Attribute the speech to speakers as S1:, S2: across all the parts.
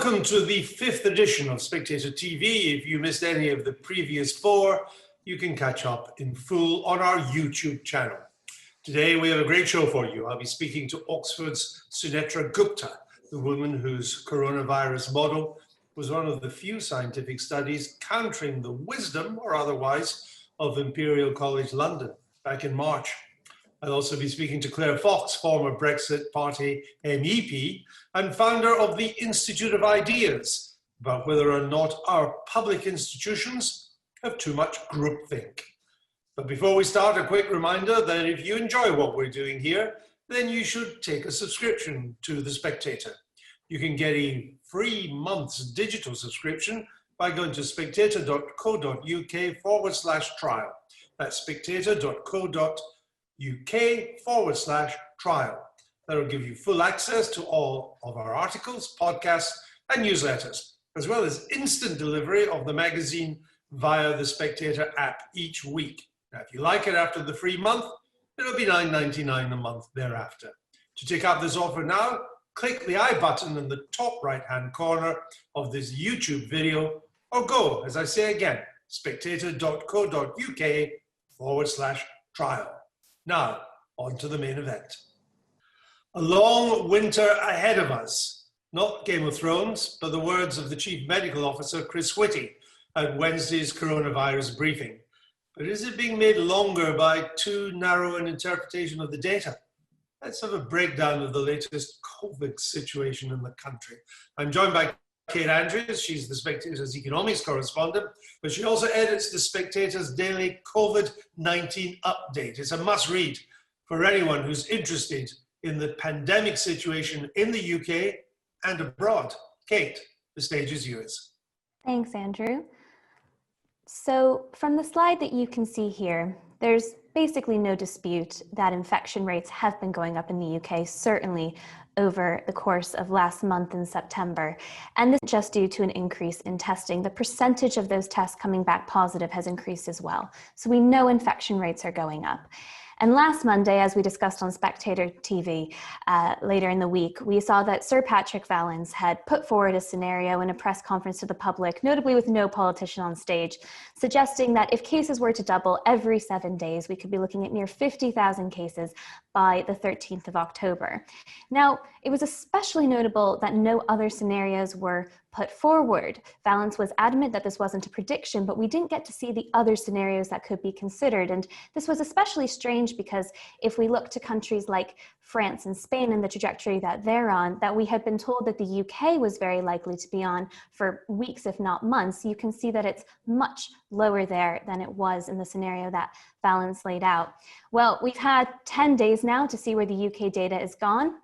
S1: Welcome to the 5th edition of Spectator TV. If you missed any of the previous 4, you can catch up in full on our YouTube channel. Today we have a great show for you. I'll be speaking to Oxford's Sunetra Gupta, the woman whose coronavirus model was one of the few scientific studies countering the wisdom, or otherwise, of Imperial College London back in March. I'll also be speaking to Claire Fox, former Brexit Party MEP and founder of the Institute of Ideas, about whether or not our public institutions have too much groupthink. But before we start, a quick reminder that if you enjoy what we're doing here, then you should take a subscription to The Spectator. You can get a free month's digital subscription by going to spectator.co.uk/trial. That's spectator.co.uk/trial. That will give you full access to all of our articles, podcasts, and newsletters, as well as instant delivery of the magazine via the Spectator app each week. Now, if you like it after the free month, it'll be $9.99 a month thereafter. To take up this offer now, click the I button in the top right-hand corner of this YouTube video, or go, as I say again, spectator.co.uk/trial. Now, on to the main event. A long winter ahead of us. Not Game of Thrones, but the words of the Chief Medical Officer, Chris Whitty, at Wednesday's coronavirus briefing. But is it being made longer by too narrow an interpretation of the data? Let's have a breakdown of the latest COVID situation in the country. I'm joined by Kate Andrews. She's the Spectator's economics correspondent, but she also edits the Spectator's daily COVID-19 update. It's a must-read for anyone who's interested in the pandemic situation in the UK and abroad. Kate, the stage is yours.
S2: Thanks, Andrew. So from the slide that you can see here, there's basically no dispute that infection rates have been going up in the UK, certainly over the course of last month in September. And this is just due to an increase in testing. The percentage of those tests coming back positive has increased as well. So we know infection rates are going up. And last Monday, as we discussed on Spectator TV later in the week, we saw that Sir Patrick Vallance had put forward a scenario in a press conference to the public, notably with no politician on stage, suggesting that if cases were to double every 7 days, we could be looking at near 50,000 cases by the 13th of October. Now, it was especially notable that no other scenarios were put forward. Vallance was adamant that this wasn't a prediction, but we didn't get to see the other scenarios that could be considered. And this was especially strange because if we look to countries like France and Spain and the trajectory that they're on, that we had been told that the UK was very likely to be on for weeks, if not months, you can see that it's much lower there than it was in the scenario that Vallance laid out. Well, we've had 10 days now to see where the UK data is gone.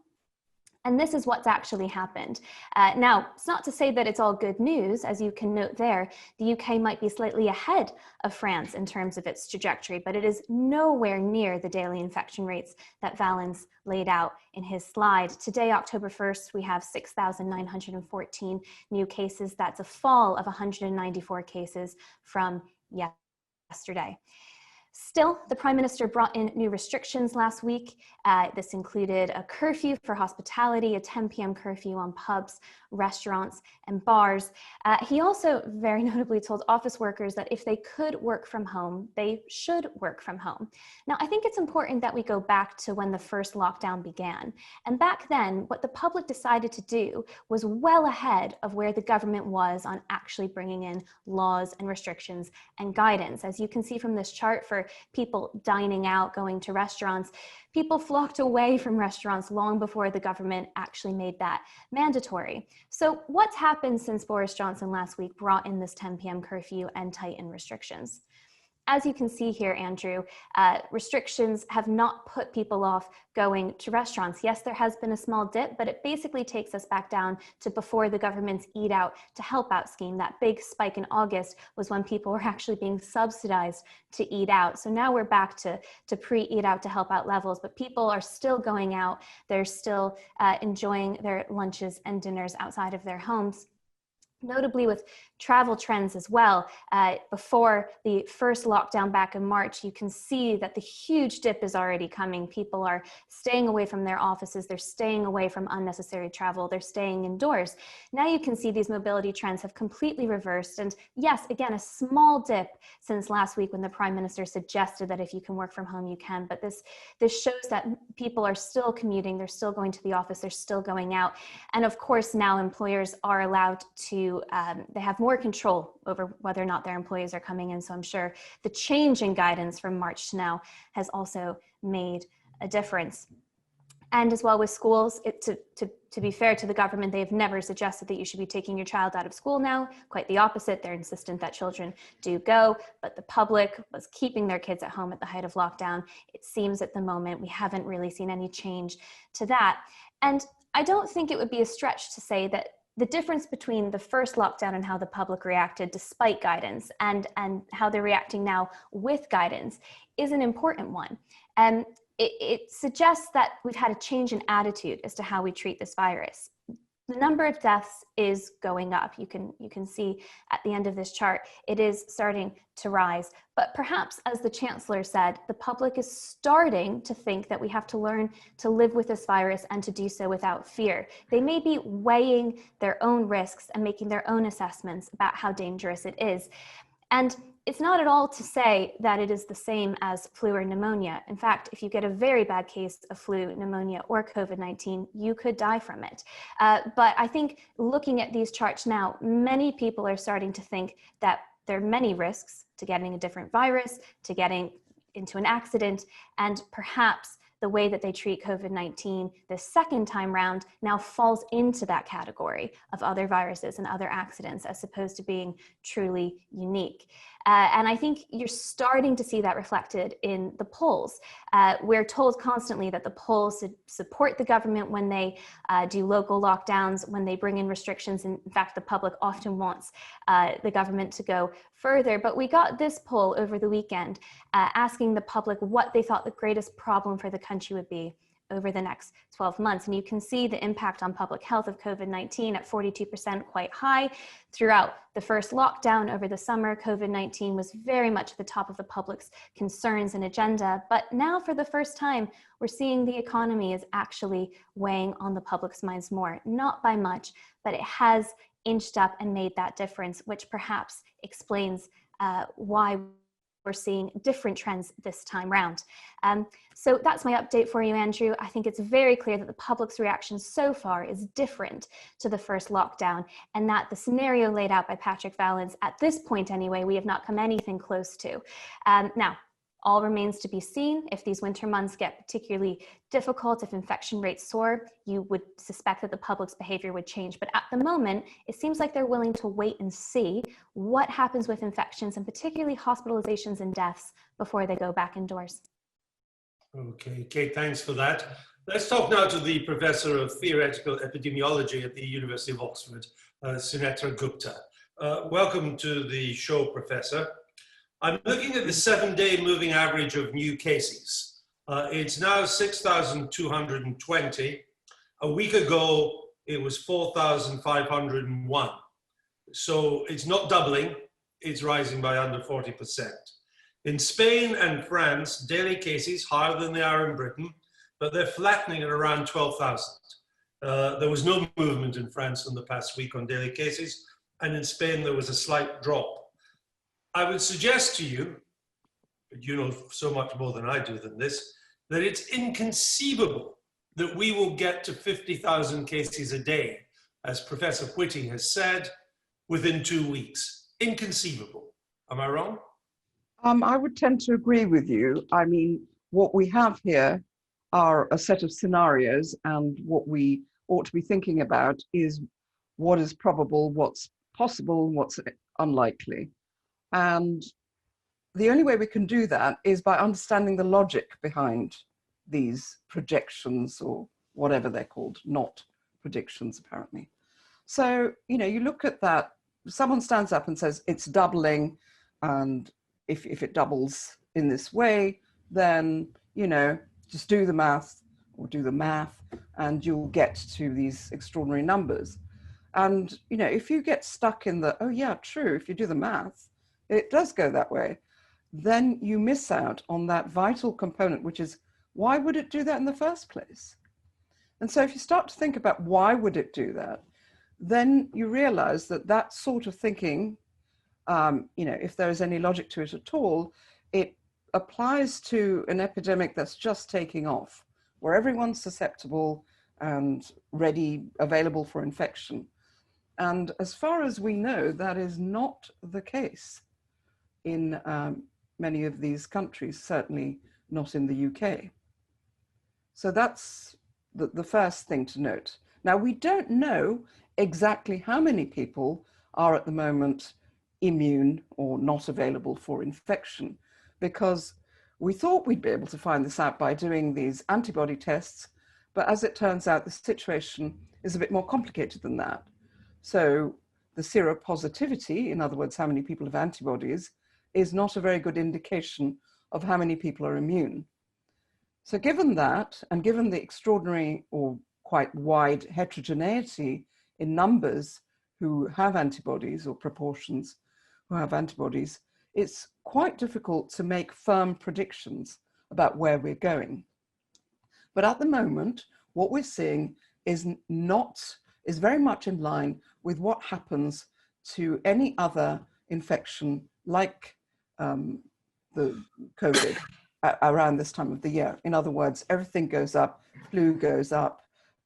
S2: And this is what's actually happened. Now, it's not to say that it's all good news. As you can note there, the UK might be slightly ahead of France in terms of its trajectory, but it is nowhere near the daily infection rates that Vallance laid out in his slide. Today, October 1st, we have 6,914 new cases. That's a fall of 194 cases from yesterday. Still, the Prime Minister brought in new restrictions last week. This included a curfew for hospitality, a 10 p.m. curfew on pubs, restaurants, and bars. He also very notably told office workers that if they could work from home, they should work from home. Now, I think it's important that we go back to when the first lockdown began. And back then, what the public decided to do was well ahead of where the government was on actually bringing in laws and restrictions and guidance. As you can see from this chart, for people dining out, going to restaurants, people flocked away from restaurants long before the government actually made that mandatory. So what's happened since Boris Johnson last week brought in this 10 p.m. curfew and tightened restrictions? As you can see here, Andrew, restrictions have not put people off going to restaurants. Yes, there has been a small dip, but it basically takes us back down to before the government's Eat Out to Help Out scheme. That big spike in August was when people were actually being subsidized to eat out. So now we're back to pre-Eat Out to Help Out levels, but people are still going out. They're still enjoying their lunches and dinners outside of their homes. Notably with travel trends as well, before the first lockdown back in March, you can see that the huge dip is already coming. People are staying away from their offices, they're staying away from unnecessary travel, they're staying indoors. Now you can see these mobility trends have completely reversed. And yes, again, a small dip since last week when the Prime Minister suggested that if you can work from home, you can. But this shows that people are still commuting, they're still going to the office, they're still going out. And of course, now employers are allowed to they have more control over whether or not their employees are coming in. So I'm sure the change in guidance from March to now has also made a difference. And as well with schools, to be fair to the government, they've never suggested that you should be taking your child out of school now. Quite the opposite. They're insistent that children do go, but the public was keeping their kids at home at the height of lockdown. It seems at the moment we haven't really seen any change to that. And I don't think it would be a stretch to say that the difference between the first lockdown and how the public reacted despite guidance and how they're reacting now with guidance is an important one. And it suggests that we've had a change in attitude as to how we treat this virus. The number of deaths is going up. You can see at the end of this chart, it is starting to rise. But perhaps, as the Chancellor said, the public is starting to think that we have to learn to live with this virus and to do so without fear. They may be weighing their own risks and making their own assessments about how dangerous it is. And it's not at all to say that it is the same as flu or pneumonia. In fact, if you get a very bad case of flu, pneumonia, or COVID-19, you could die from it. But I think looking at these charts now, many people are starting to think that there are many risks to getting a different virus, to getting into an accident, and perhaps the way that they treat COVID-19 this second time round now falls into that category of other viruses and other accidents as opposed to being truly unique. And I think you're starting to see that reflected in the polls. We're told constantly that the polls support the government when they do local lockdowns, when they bring in restrictions. In fact, the public often wants the government to go further. But we got this poll over the weekend asking the public what they thought the greatest problem for the country would be over the next 12 months. And you can see the impact on public health of COVID-19 at 42%, quite high. Throughout the first lockdown over the summer, COVID-19 was very much at the top of the public's concerns and agenda. But now for the first time, we're seeing the economy is actually weighing on the public's minds more, not by much, but it has inched up and made that difference, which perhaps explains why we're seeing different trends this time round. So that's my update for you, Andrew. I think it's very clear that the public's reaction so far is different to the first lockdown, and that the scenario laid out by Patrick Vallance, at this point anyway, we have not come anything close to. Now, all remains to be seen. If these winter months get particularly difficult, if infection rates soar, you would suspect that the public's behavior would change. But at the moment, it seems like they're willing to wait and see what happens with infections and particularly hospitalizations and deaths before they go back indoors.
S1: Okay, Kate, thanks for that. Let's talk now to the Professor of Theoretical Epidemiology at the University of Oxford, Sunetra Gupta. Welcome to the show, Professor. I'm looking at the 7-day moving average of new cases. It's now 6,220. A week ago, it was 4,501. So it's not doubling, it's rising by under 40%. In Spain and France, daily cases higher than they are in Britain, but they're flattening at around 12,000. There was no movement in France in the past week on daily cases, and in Spain there was a slight drop. I would suggest to you, but you know so much more than I do than this, that it's inconceivable that we will get to 50,000 cases a day, as Professor Whitty has said, within 2 weeks. Inconceivable. Am I wrong?
S3: I would tend to agree with you. I mean, what we have here are a set of scenarios, and what we ought to be thinking about is what is probable, what's possible, and what's unlikely. And the only way we can do that is by understanding the logic behind these projections, or whatever they're called, not predictions, apparently. So, you know, you look at that, someone stands up and says it's doubling, and if it doubles in this way, then, you know, just do the math, and you'll get to these extraordinary numbers. And, you know, if you get stuck in the, oh yeah, true, if you do the math, it does go that way, then you miss out on that vital component, which is, why would it do that in the first place? And so if you start to think about why would it do that, then you realize that that sort of thinking, you know, if there is any logic to it at all, it applies to an epidemic that's just taking off, where everyone's susceptible and ready, available for infection. And as far as we know, that is not the case in many of these countries, certainly not in the UK. So that's the first thing to note. Now, we don't know exactly how many people are at the moment immune or not available for infection, because we thought we'd be able to find this out by doing these antibody tests, but as it turns out, the situation is a bit more complicated than that. So the seropositivity, in other words, how many people have antibodies, is not a very good indication of how many people are immune. So given that, and given the extraordinary or quite wide heterogeneity in numbers who have antibodies, or proportions who have antibodies, it's quite difficult to make firm predictions about where we're going. But at the moment, what we're seeing is very much in line with what happens to any other infection like the COVID around this time of the year. In other words, everything goes up, flu goes up,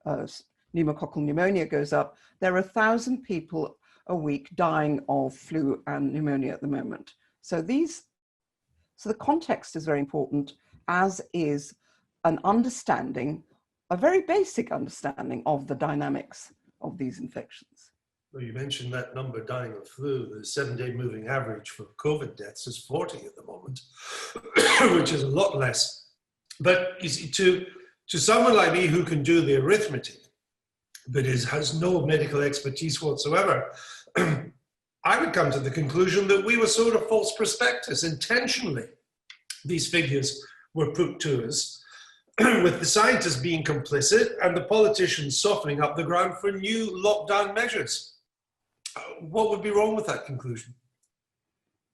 S3: pneumococcal pneumonia goes up. There are 1,000 people a week dying of flu and pneumonia at the moment. So the context is very important, as is an understanding, a very basic understanding of the dynamics of these infections.
S1: Well, you mentioned that number dying of flu. The 7-day moving average for COVID deaths is 40 at the moment, which is a lot less. But you see, to someone like me who can do the arithmetic, but has no medical expertise whatsoever, I would come to the conclusion that we were sort of false prospectus. Intentionally, these figures were put to us, with the scientists being complicit and the politicians softening up the ground for new lockdown measures. What would be wrong with that conclusion?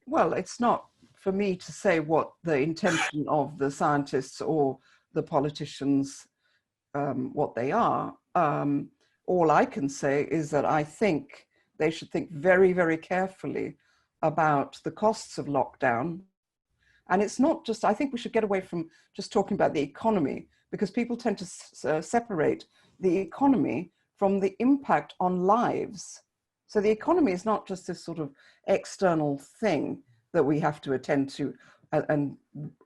S3: Well, it's not for me to say what the intention of the scientists or the politicians, what they are. All I can say is that I think they should think very, very carefully about the costs of lockdown. And it's not just, I think we should get away from just talking about the economy, because people tend to separate the economy from the impact on lives. So the economy is not just this sort of external thing that we have to attend to and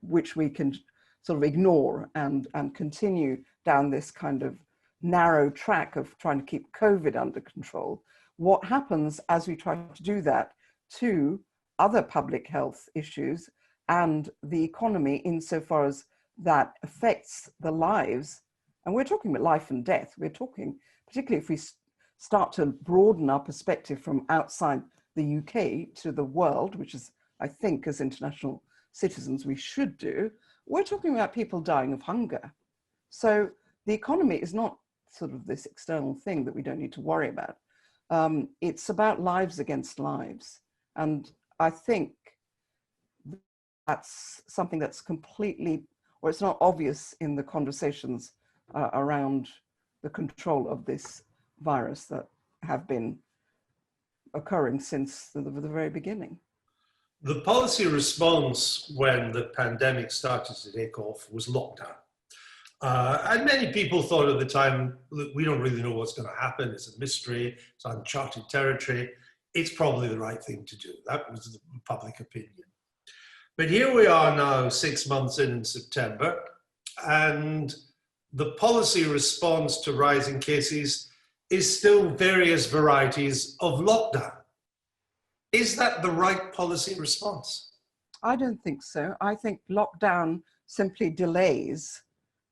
S3: which we can sort of ignore and continue down this kind of narrow track of trying to keep COVID under control. What happens as we try to do that to other public health issues and the economy, insofar as that affects the lives, and we're talking about life and death, we're talking, particularly if we start to broaden our perspective from outside the UK to the world, which is, I think, as international citizens we should do, we're talking about people dying of hunger. So the economy is not sort of this external thing that we don't need to worry about. It's about lives against lives. And I think that's something that's completely, or it's not obvious in the conversations around the control of this virus that have been occurring since the very beginning.
S1: The policy response when the pandemic started to take off was lockdown. And many people thought at the time, look, we don't really know what's going to happen. It's a mystery. It's uncharted territory. It's probably the right thing to do. That was the public opinion. But here we are now, 6 months in September, and the policy response to rising cases is still various varieties of lockdown. Is that the right policy response?
S3: I don't think so. I think lockdown simply delays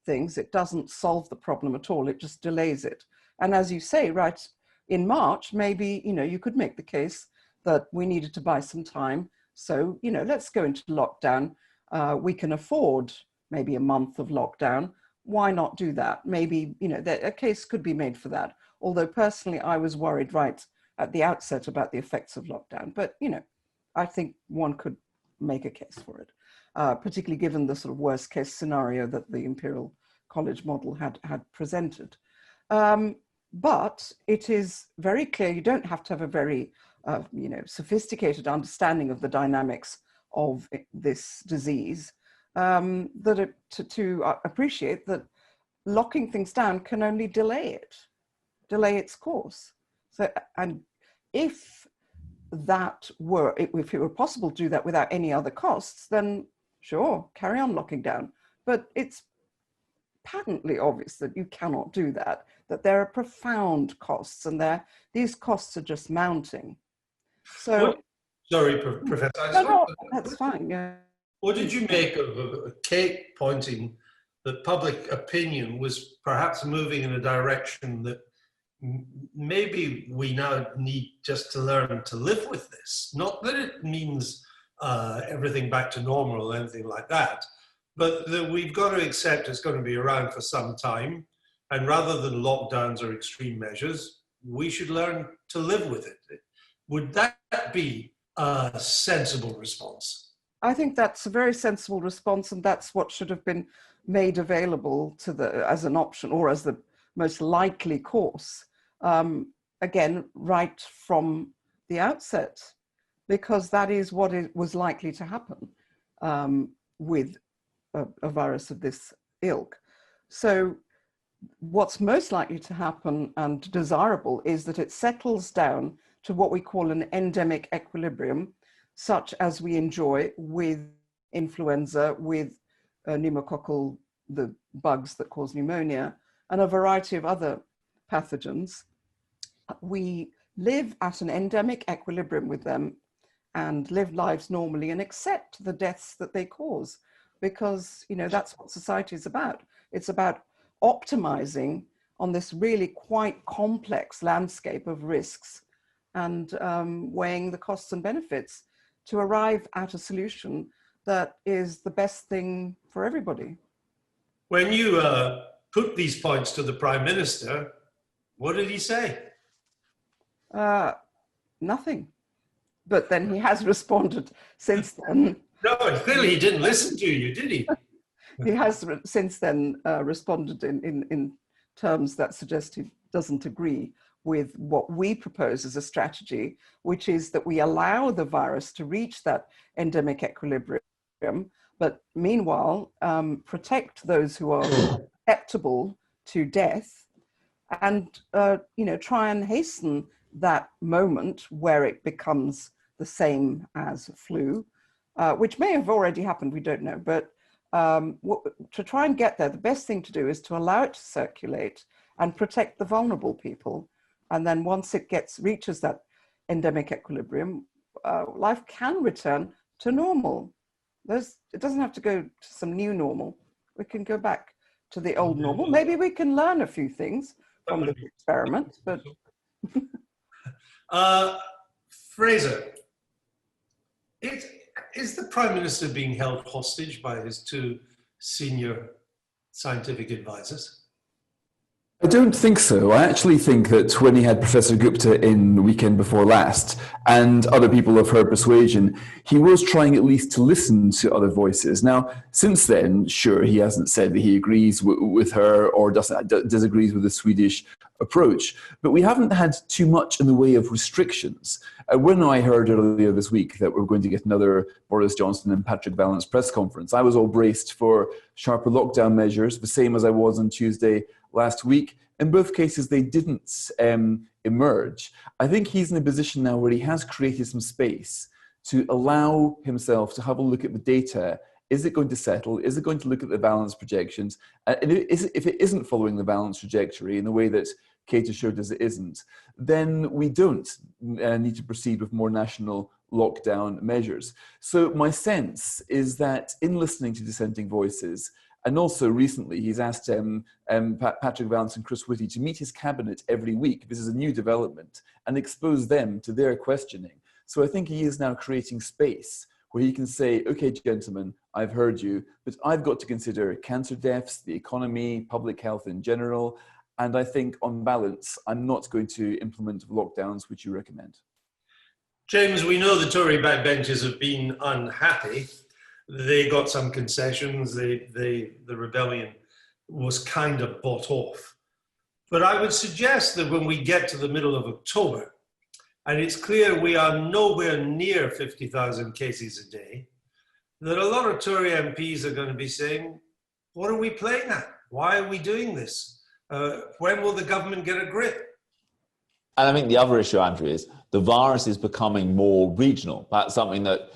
S3: things. It doesn't solve the problem at all. It just delays it. And as you say, right, in March, maybe, you could make the case that we needed to buy some time. So, let's go into lockdown. We can afford maybe a month of lockdown, why not do that? Maybe, you know, a case could be made for that. Although personally, I was worried right at the outset about the effects of lockdown. But, you know, I think one could make a case for it, particularly given the sort of worst case scenario that the Imperial College model had presented. But it is very clear you don't have to have a very, you know, sophisticated understanding of the dynamics of this disease to appreciate that locking things down can only delay its course. So, and if it were possible to do that without any other costs, then sure, carry on locking down. But it's patently obvious that you cannot do that, that there are profound costs, and these costs are just mounting. So,
S1: sorry, Professor.
S3: No, that's fine. Yeah.
S1: What did you make of Kate pointing that public opinion was perhaps moving in a direction that maybe we now need just to learn to live with this? Not that it means everything back to normal or anything like that, but that we've got to accept it's going to be around for some time. And rather than lockdowns or extreme measures, we should learn to live with it. Would that be a sensible response?
S3: I think that's a very sensible response, and that's what should have been made available as an option or as the most likely course. Again, right from the outset, because that is what was likely to happen with a virus of this ilk. So what's most likely to happen and desirable is that it settles down to what we call an endemic equilibrium, such as we enjoy with influenza, with pneumococcal, the bugs that cause pneumonia, and a variety of other pathogens. We live at an endemic equilibrium with them and live lives normally and accept the deaths that they cause, because, you know, that's what society is about. It's about optimizing on this really quite complex landscape of risks and weighing the costs and benefits to arrive at a solution that is the best thing for everybody.
S1: When you put these points to the Prime Minister, what did he say?
S3: Nothing. But then he has responded since then.
S1: No, clearly he didn't listen to you, did he?
S3: He has since then responded in terms that suggest he doesn't agree with what we propose as a strategy, which is that we allow the virus to reach that endemic equilibrium, but meanwhile protect those who are susceptible to death, and you know, try and hasten that moment where it becomes the same as flu, which may have already happened, we don't know, but to try and get there, the best thing to do is to allow it to circulate and protect the vulnerable people. And then once it reaches that endemic equilibrium, life can return to normal. It doesn't have to go to some new normal. We can go back to the old normal. Maybe we can learn a few things from the experiment, but...
S1: Fraser, is the Prime Minister being held hostage by his two senior scientific advisors?
S4: I don't think so. I actually think that when he had Professor Gupta in the weekend before last, and other people of her persuasion, he was trying at least to listen to other voices. Now, since then, sure, he hasn't said that he agrees with her or disagrees with the Swedish approach, but we haven't had too much in the way of restrictions. When I heard earlier this week that we're going to get another Boris Johnson and Patrick Vallance press conference, I was all braced for sharper lockdown measures, the same as I was on Tuesday last week. In both cases, they didn't emerge. I think he's in a position now where he has created some space to allow himself to have a look at the data. Is it going to settle? Is it going to look at the balance projections? And if it isn't following the balance trajectory in the way that Kate showed us it isn't, then we don't need to proceed with more national lockdown measures. So my sense is that in listening to dissenting voices, and also recently, he's asked Patrick Vallance and Chris Whitty to meet his cabinet every week. This is a new development, and expose them to their questioning. So I think he is now creating space where he can say, okay, gentlemen, I've heard you, but I've got to consider cancer deaths, the economy, public health in general. And I think on balance, I'm not going to implement lockdowns which you recommend.
S1: James, we know the Tory backbenchers have been unhappy. They got some concessions. The rebellion was kind of bought off. But I would suggest that when we get to the middle of October, and it's clear we are nowhere near 50,000 cases a day, that a lot of Tory MPs are going to be saying, what are we playing at? Why are we doing this? When will the government get a grip?
S5: And I think the other issue, Andrew, is the virus is becoming more regional. That's something that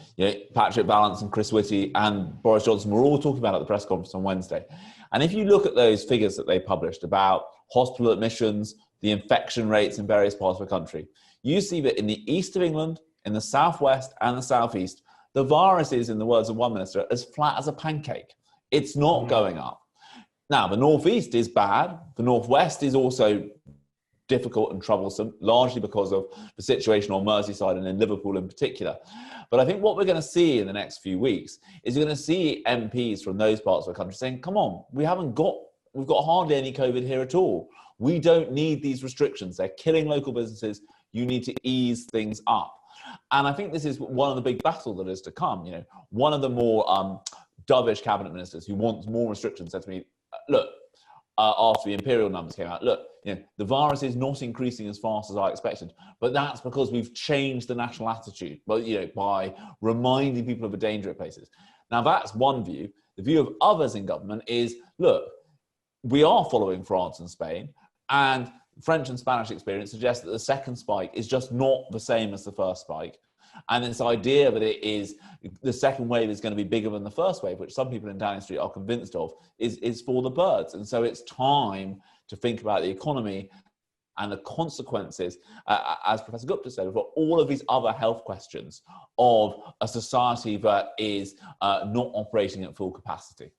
S5: Patrick Vallance and Chris Whitty and Boris Johnson were all talking about at the press conference on Wednesday. And if you look at those figures that they published about hospital admissions, the infection rates in various parts of the country, you see that in the east of England, in the southwest and the southeast, the virus is, in the words of one minister, as flat as a pancake. It's not going up. Now, the northeast is bad. The northwest is also difficult and troublesome, largely because of the situation on Merseyside and in Liverpool in particular. But I think what we're going to see in the next few weeks is you're going to see MPs from those parts of the country saying, come on, we've got hardly any COVID here at all. We don't need these restrictions. They're killing local businesses. You need to ease things up. And I think this is one of the big battles that is to come. One of the more dovish cabinet ministers who wants more restrictions said to me, look, after the imperial numbers came out, look, the virus is not increasing as fast as I expected, but that's because we've changed the national attitude, by reminding people of the danger at places. Now, that's one view. The view of others in government is, look, we are following France and Spain, and French and Spanish experience suggests that the second spike is just not the same as the first spike. And this idea that the second wave is going to be bigger than the first wave, which some people in Downing Street are convinced of, is for the birds. And so it's time to think about the economy and the consequences, as Professor Gupta said, for all of these other health questions of a society that is not operating at full capacity.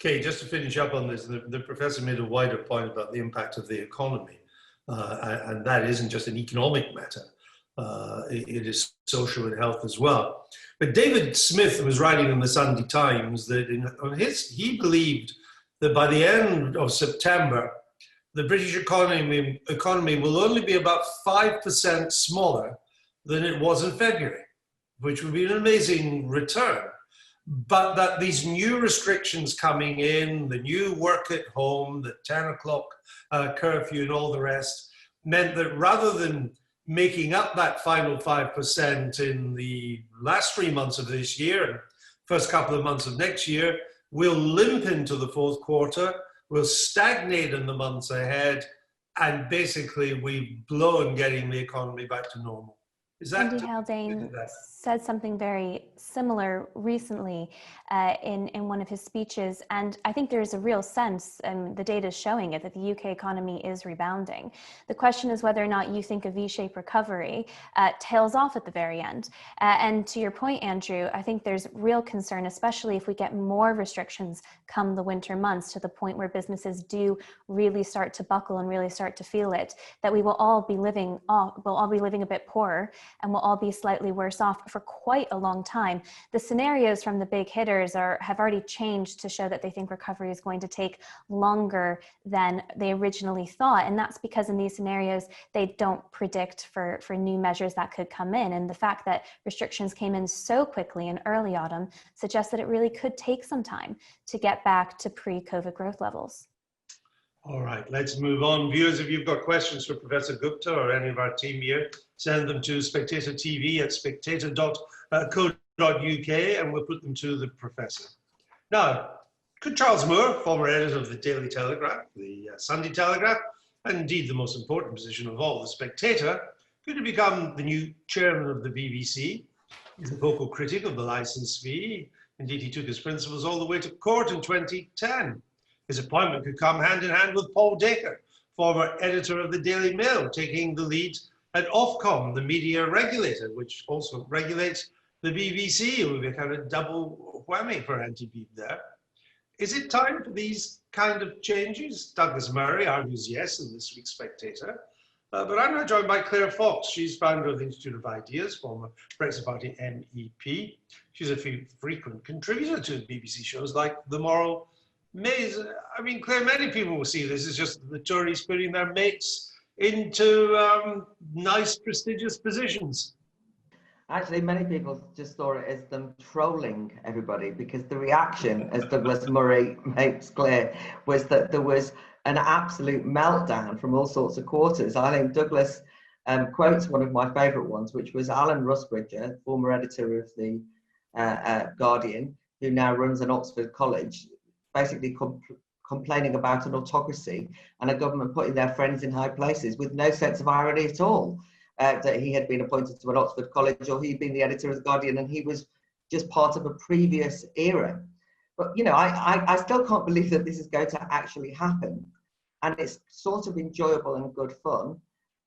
S1: Okay, just to finish up on this, the professor made a wider point about the impact of the economy, and that isn't just an economic matter. It is social and health as well. But David Smith was writing in the Sunday Times that he believed that by the end of September, the British economy will only be about 5% smaller than it was in February, which would be an amazing return. But that these new restrictions coming in, the new work at home, the 10 o'clock curfew and all the rest, meant that rather than making up that final 5% in the last 3 months of this year and first couple of months of next year, we'll limp into the fourth quarter, we'll stagnate in the months ahead, and basically we've blown getting the economy back to normal. Is that
S2: Andy Haldane said something very similar recently in one of his speeches, and I think there's a real sense, and the data is showing it, that the UK economy is rebounding. The question is whether or not you think a V-shaped recovery tails off at the very end. And to your point, Andrew, I think there's real concern, especially if we get more restrictions come the winter months, to the point where businesses do really start to buckle and really start to feel it, that we will all be living a bit poorer, and we'll all be slightly worse off for quite a long time. The scenarios from the big hitters have already changed to show that they think recovery is going to take longer than they originally thought. And that's because in these scenarios, they don't predict for new measures that could come in. And the fact that restrictions came in so quickly in early autumn suggests that it really could take some time to get back to pre-COVID growth levels.
S1: All right, let's move on. Viewers, if you've got questions for Professor Gupta or any of our team here, send them to SpectatorTV at spectator.co.uk and we'll put them to the professor. Now, could Charles Moore, former editor of the Daily Telegraph, the Sunday Telegraph, and indeed the most important position of all, the Spectator, could he become the new chairman of the BBC? He's a vocal critic of the licence fee. Indeed, he took his principles all the way to court in 2010. His appointment could come hand in hand with Paul Dacre, former editor of the Daily Mail, taking the lead at Ofcom, the media regulator, which also regulates the BBC. It would be a kind of double whammy for anti-Beeb there. Is it time for these kind of changes? Douglas Murray argues yes in this week's Spectator. But I'm now joined by Claire Fox. She's founder of the Institute of Ideas, former Brexit Party MEP. She's a frequent contributor to BBC shows like The Moral Maze. I mean, Claire, many people will see this as just the Tories putting their mates into nice, prestigious positions.
S6: Actually, many people just saw it as them trolling everybody, because the reaction, as Douglas Murray makes clear, was that there was an absolute meltdown from all sorts of quarters. I think Douglas quotes one of my favourite ones, which was Alan Rusbridger, former editor of the Guardian, who now runs an Oxford college, basically complaining about an autocracy and a government putting their friends in high places with no sense of irony at all. That he had been appointed to an Oxford college, or he'd been the editor of the Guardian, and he was just part of a previous era. But, you know, I still can't believe that this is going to actually happen. And it's sort of enjoyable and good fun.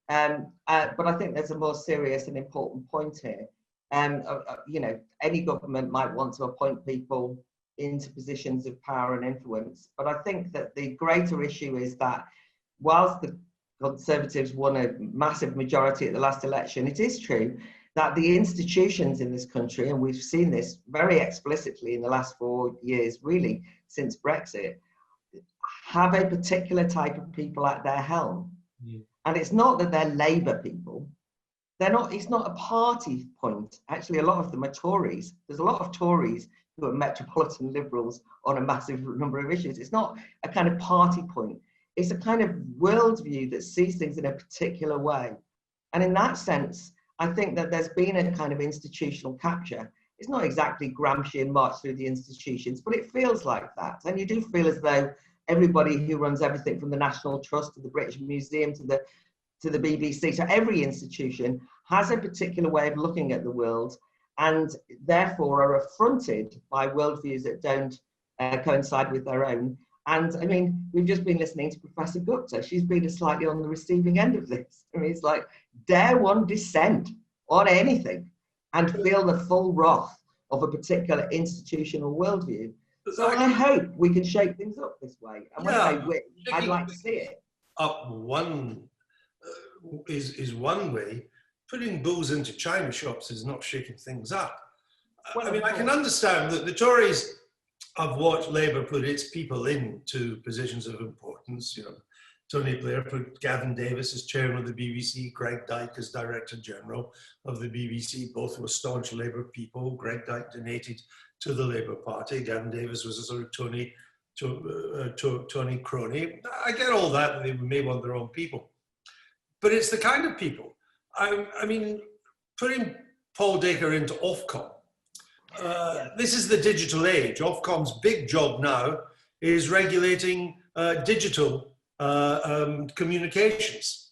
S6: But I think there's a more serious and important point here. You know, any government might want to appoint people into positions of power and influence. But I think that the greater issue is that whilst the Conservatives won a massive majority at the last election, it is true that the institutions in this country, and we've seen this very explicitly in the last 4 years, really since Brexit, have a particular type of people at their helm. Yeah. And it's not that they're Labour people. They're not. It's not a party point. Actually, a lot of them are Tories. There's a lot of Tories who are metropolitan liberals on a massive number of issues. It's not a kind of party point. It's a kind of worldview that sees things in a particular way. And in that sense, I think that there's been a kind of institutional capture. It's not exactly Gramscian march through the institutions, but it feels like that. And you do feel as though everybody who runs everything from the National Trust to the British Museum to the BBC, to every institution, has a particular way of looking at the world, and therefore are affronted by worldviews that don't coincide with their own. And I mean, we've just been listening to Professor Gupta. She's been slightly on the receiving end of this. I mean, it's like, dare one dissent on anything and feel the full wrath of a particular institutional worldview. So I hope we can shake things up this way. And when I say we, I'd like to see it.
S1: Up one is one way. Putting bulls into china shops is not shaking things up. Well, I mean, I can understand that the Tories have watched Labour put its people into positions of importance. You know, Tony Blair put Gavin Davis as chairman of the BBC, Greg Dyke as director general of the BBC. Both were staunch Labour people. Greg Dyke donated to the Labour Party. Gavin Davis was a sort of Tony crony. I get all that they may want their own people, but it's the kind of people. I mean, putting Paul Dacre into Ofcom. This is the digital age. Ofcom's big job now is regulating digital communications.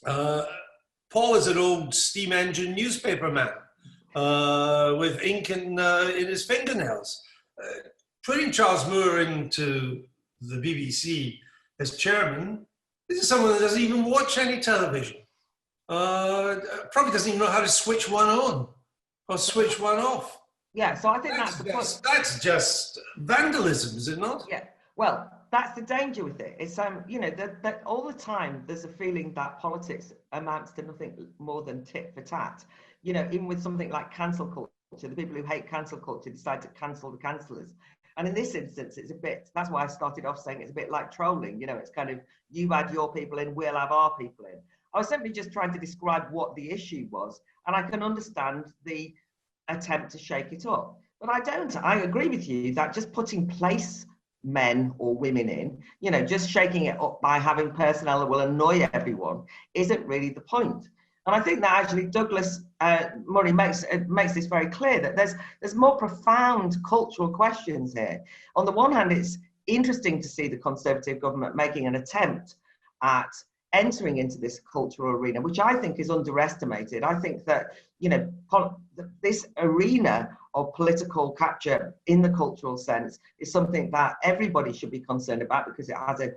S1: Paul is an old steam engine newspaper man with ink in his fingernails. Putting Charles Moore into the BBC as chairman, this is someone that doesn't even watch any television. Probably doesn't even know how to switch one on or switch one off.
S6: Yeah, so I think that's the point.
S1: That's just vandalism, is it not?
S6: Yeah, well, that's the danger with it. It's you know, that all the time there's a feeling that politics amounts to nothing more than tit for tat. You know, even with something like cancel culture, the people who hate cancel culture decide to cancel the cancellers. And in this instance, it's a bit. That's why I started off saying it's a bit like trolling. You know, it's kind of, you add your people in, we'll have our people in. I was simply just trying to describe what the issue was, and I can understand the attempt to shake it up. But I agree with you that just putting place men or women in, you know, just shaking it up by having personnel that will annoy everyone isn't really the point. And I think that actually Douglas Murray makes this very clear, that there's more profound cultural questions here. On the one hand, it's interesting to see the Conservative government making an attempt at entering into this cultural arena, which I think is underestimated. I think that, you know, this arena of political capture in the cultural sense is something that everybody should be concerned about, because it has a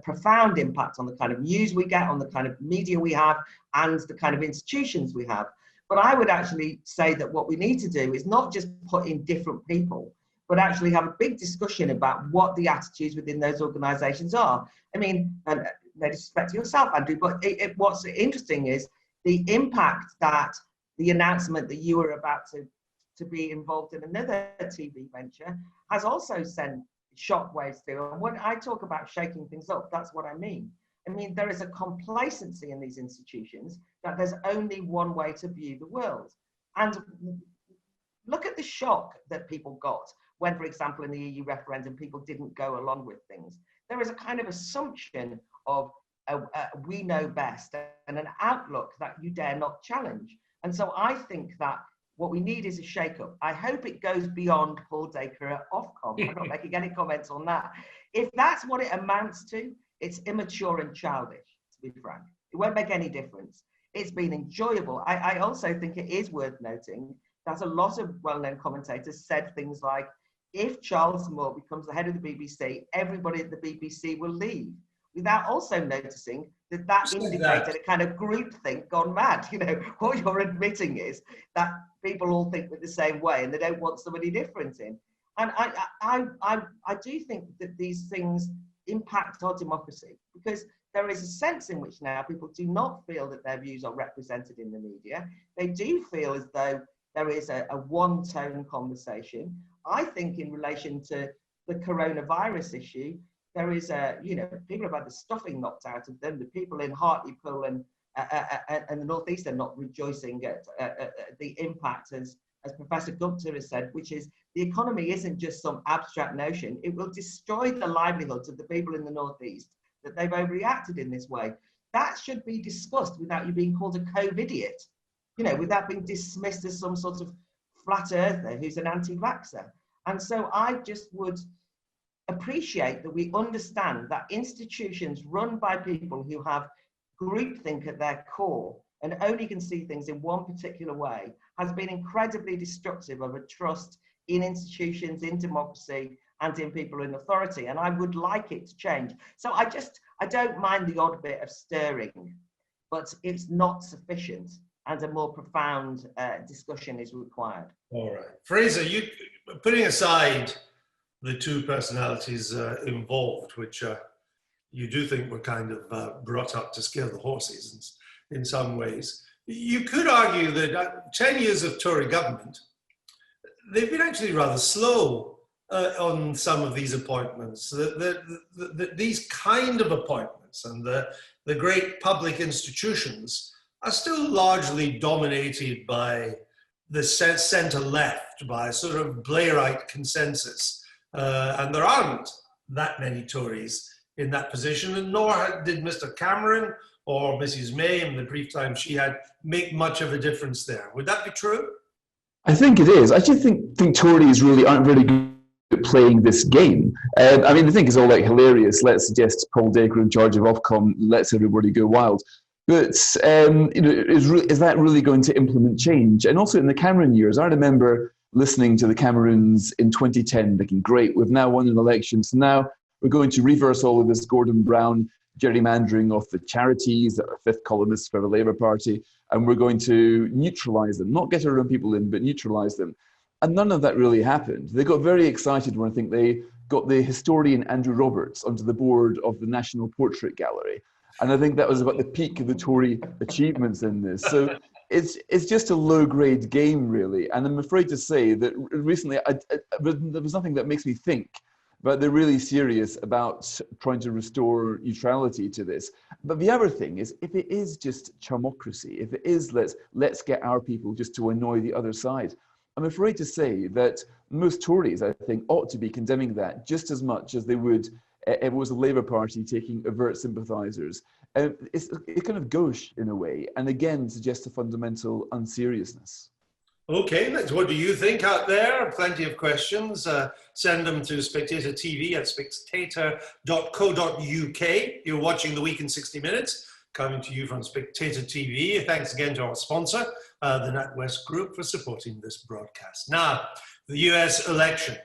S6: profound impact on the kind of news we get, on the kind of media we have, and the kind of institutions we have. But I would actually say that what we need to do is not just put in different people, but actually have a big discussion about what the attitudes within those organisations are. I mean, and no disrespect to yourself, Andrew, but what's interesting is the impact that the announcement that you were about to be involved in another TV venture has also sent shockwaves through. And when I talk about shaking things up, that's what I mean. I mean, there is a complacency in these institutions that there's only one way to view the world. And look at the shock that people got when, for example, in the EU referendum, people didn't go along with things. There is a kind of assumption of we know best and an outlook that you dare not challenge. And so I think that what we need is a shake-up. I hope it goes beyond Paul Dacre at Ofcom. I'm not making any comments on that. If that's what it amounts to, it's immature and childish, to be frank. It won't make any difference. It's been enjoyable. I also think it is worth noting that a lot of well-known commentators said things like, if Charles Moore becomes the head of the BBC, everybody at the BBC will leave, without also noticing that indicated a kind of groupthink gone mad. You know, what you're admitting is that people all think with the same way and they don't want somebody different in. And I do think that these things impact our democracy, because there is a sense in which now people do not feel that their views are represented in the media. They do feel as though there is a one-tone conversation. I think in relation to the coronavirus issue, there is people have had the stuffing knocked out of them. The people in Hartlepool and the Northeast are not rejoicing at the impact, as Professor Gupta has said, which is the economy isn't just some abstract notion. It will destroy the livelihoods of the people in the Northeast that they've overreacted in this way. That should be discussed without you being called a COVID-idiot, without being dismissed as some sort of flat earther who's an anti-vaxxer. And so I just would appreciate that we understand that institutions run by people who have groupthink at their core and only can see things in one particular way has been incredibly destructive of a trust in institutions, in democracy, and in people in authority. And I would like it to change. So I don't mind the odd bit of stirring, but it's not sufficient, and a more profound discussion is required.
S1: All right. Fraser, you putting aside the two personalities involved, which you do think were kind of brought up to scare the horses in some ways, you could argue that 10 years of Tory government, they've been actually rather slow on some of these appointments. These kind of appointments and the great public institutions are still largely dominated by the centre-left, by sort of Blairite consensus. And there aren't that many Tories in that position, and nor did Mr. Cameron or Mrs. May, in the brief time she had, make much of a difference there. Would that be true?
S4: I think it is. I just think Tories really aren't very good at playing this game. I mean, I think it's all like hilarious. Let's suggest Paul Dacre in charge of Ofcom lets everybody go wild. But is that really going to implement change? And also in the Cameron years, I remember listening to the Camerons in 2010 thinking, great, we've now won an election, so now we're going to reverse all of this Gordon Brown gerrymandering of the charities that are fifth columnists for the Labour Party, and we're going to neutralise them, not get our own people in, but neutralise them. And none of that really happened. They got very excited when I think they got the historian Andrew Roberts onto the board of the National Portrait Gallery. And I think that was about the peak of the Tory achievements in this. So it's just a low-grade game, really. And I'm afraid to say that recently there was nothing that makes me think, but they're really serious about trying to restore neutrality to this. But the other thing is, if it is just chumocracy, if it is let's get our people just to annoy the other side, I'm afraid to say that most Tories, I think, ought to be condemning that just as much as they would if it was the Labour Party taking overt sympathisers. It's kind of gauche in a way, and again suggests a fundamental unseriousness.
S1: Okay, what do you think out there? Plenty of questions. Send them to Spectator TV at spectator.co.uk. You're watching The Week in 60 Minutes, coming to you from Spectator TV. Thanks again to our sponsor, the NatWest Group, for supporting this broadcast. Now, the US election.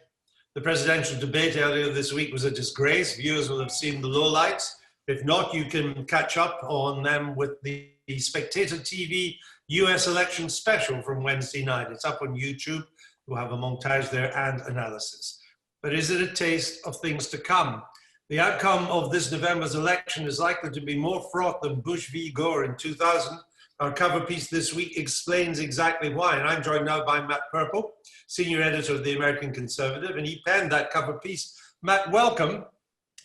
S1: The presidential debate earlier this week was a disgrace. Viewers will have seen the lowlights. If not, you can catch up on them with the Spectator TV US election special from Wednesday night. It's up on YouTube. We'll have a montage there and analysis. But is it a taste of things to come? The outcome of this November's election is likely to be more fraught than Bush v. Gore in 2000. Our cover piece this week explains exactly why. And I'm joined now by Matt Purple, senior editor of the American Conservative, and he penned that cover piece. Matt, welcome.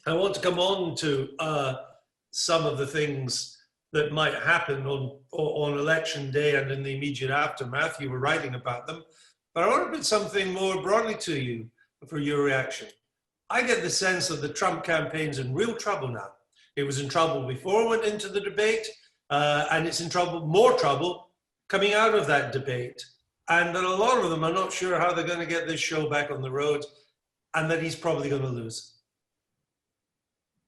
S1: I want to come on to some of the things that might happen on election day and in the immediate aftermath. You were writing about them. But I want to put something more broadly to you for your reaction. I get the sense that the Trump campaign's in real trouble now. It was in trouble before it went into the debate, and it's in more trouble coming out of that debate. And that a lot of them are not sure how they're going to get this show back on the road, and that he's probably going to lose.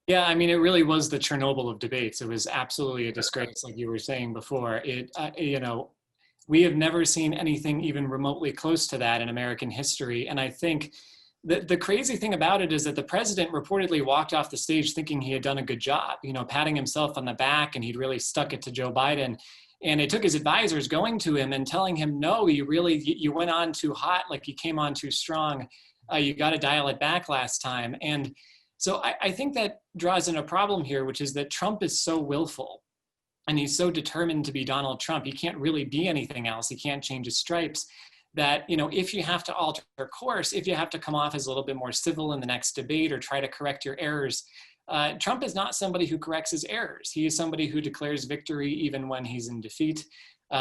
S7: Yeah, I mean, it really was the Chernobyl of debates. It was absolutely a disgrace, like you were saying before. We have never seen anything even remotely close to that in American history. And I think the crazy thing about it is that the president reportedly walked off the stage thinking he had done a good job, patting himself on the back, and he'd really stuck it to Joe Biden. And it took his advisors going to him and telling him, no, you went on too hot, like you came on too strong. You got to dial it back last time. And so I think that draws in a problem here, which is that Trump is so willful and he's so determined to be Donald Trump. He can't really be anything else. He can't change his stripes. That, if you have to alter course, if you have to come off as a little bit more civil in the next debate or try to correct your errors, Trump is not somebody who corrects his errors. He is somebody who declares victory even when he's in defeat.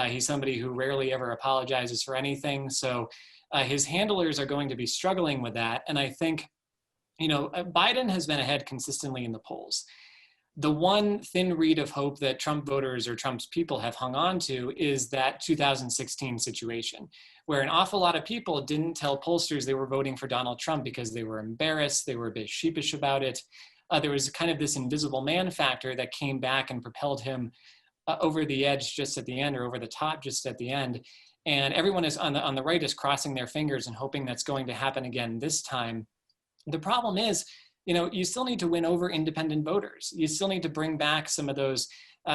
S7: He's somebody who rarely ever apologizes for anything. So his handlers are going to be struggling with that. And I think Biden has been ahead consistently in the polls. The one thin reed of hope that Trump voters or Trump's people have hung on to is that 2016 situation, where an awful lot of people didn't tell pollsters they were voting for Donald Trump because they were embarrassed, they were a bit sheepish about it. There was kind of this invisible man factor that came back and propelled him over the edge just at the end, or over the top just at the end. And everyone is on the right is crossing their fingers and hoping that's going to happen again this time. The problem is, you still need to win over independent voters. You still need to bring back some of those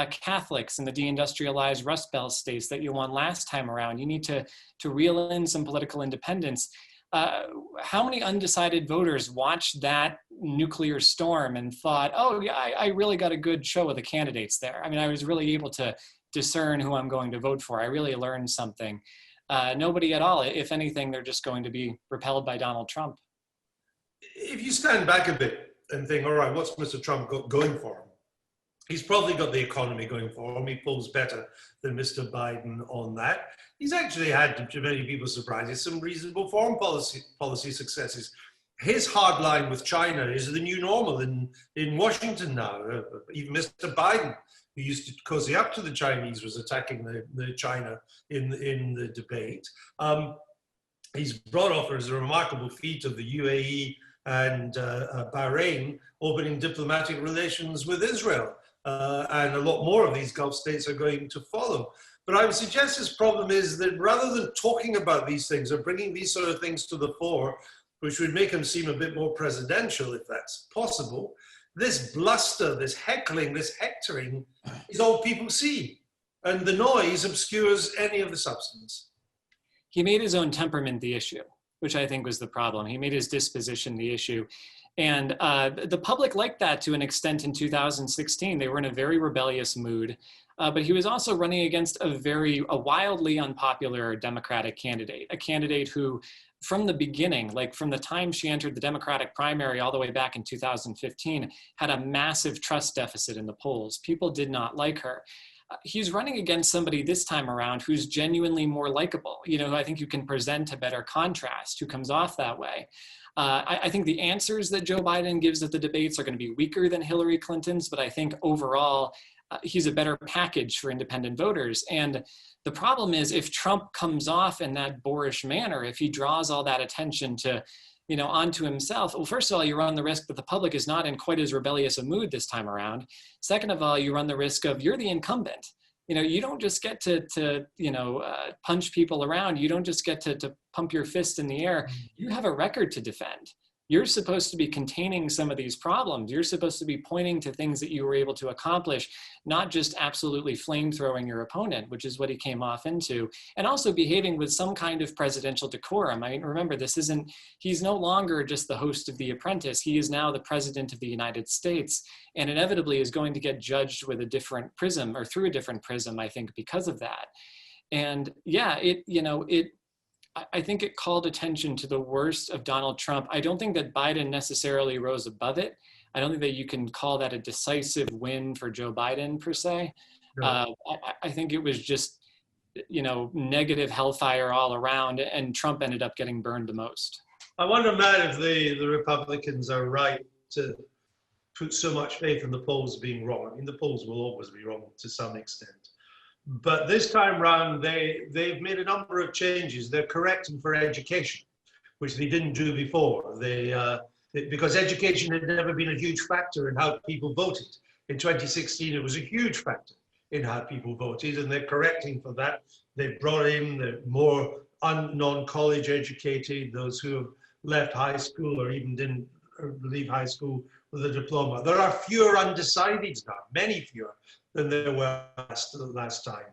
S7: Catholics in the deindustrialized Rust Belt states that you won last time around. You need to reel in some political independence. How many undecided voters watched that nuclear storm and thought, oh, yeah, I really got a good show of the candidates there. I mean, I was really able to discern who I'm going to vote for. I really learned something. Nobody at all. If anything, they're just going to be repelled by Donald Trump.
S1: If you stand back a bit and think, all right, what's Mr. Trump got going for him? He's probably got the economy going for him. He polls better than Mr. Biden on that. He's actually had, to many people's surprises, some reasonable foreign policy successes. His hard line with China is the new normal in Washington now. Even Mr. Biden, who used to cozy up to the Chinese, was attacking the China in the debate. He's brought off as a remarkable feat of the UAE and Bahrain opening diplomatic relations with Israel. And a lot more of these Gulf states are going to follow. But I would suggest his problem is that rather than talking about these things or bringing these sort of things to the fore, which would make him seem a bit more presidential, if that's possible, this bluster, this heckling, this hectoring is all people see. And the noise obscures any of the substance.
S7: He made his own temperament the issue, which I think was the problem. He made his disposition the issue. And the public liked that to an extent in 2016. They were in a very rebellious mood. But he was also running against a wildly unpopular Democratic candidate, a candidate who, from the beginning, like from the time she entered the Democratic primary all the way back in 2015, had a massive trust deficit in the polls. People did not like her. He's running against somebody this time around who's genuinely more likable, who I think you can present a better contrast, who comes off that way. I think the answers that Joe Biden gives at the debates are going to be weaker than Hillary Clinton's, but I think overall, he's a better package for independent voters. And the problem is, if Trump comes off in that boorish manner, if he draws all that attention to, onto himself, well, first of all, you run the risk that the public is not in quite as rebellious a mood this time around. Second of all, you run the risk of you're the incumbent. You don't just get to punch people around. You don't just get to pump your fist in the air. You have a record to defend. you're supposed to be containing some of these problems. You're supposed to be pointing to things that you were able to accomplish, not just absolutely flamethrowing your opponent, which is what he came off into, and also behaving with some kind of presidential decorum. I mean, remember, he's no longer just the host of The Apprentice. He is now the president of the United States, and inevitably is going to get judged with a different prism, or through a different prism, I think, because of that. And yeah, I think it called attention to the worst of Donald Trump. I don't think that Biden necessarily rose above it. I don't think that you can call that a decisive win for Joe Biden per se. No. I think it was just, negative hellfire all around, and Trump ended up getting burned the most.
S1: I wonder, Matt, if the Republicans are right to put so much faith in the polls being wrong. I mean, the polls will always be wrong to some extent. But this time round, they've made a number of changes. They're correcting for education, which they didn't do before. Because education had never been a huge factor in how people voted. In 2016, it was a huge factor in how people voted, and they're correcting for that. They've brought in the more non-college educated, those who have left high school or even didn't leave high school with a diploma. There are fewer undecideds now, many fewer than there were last time.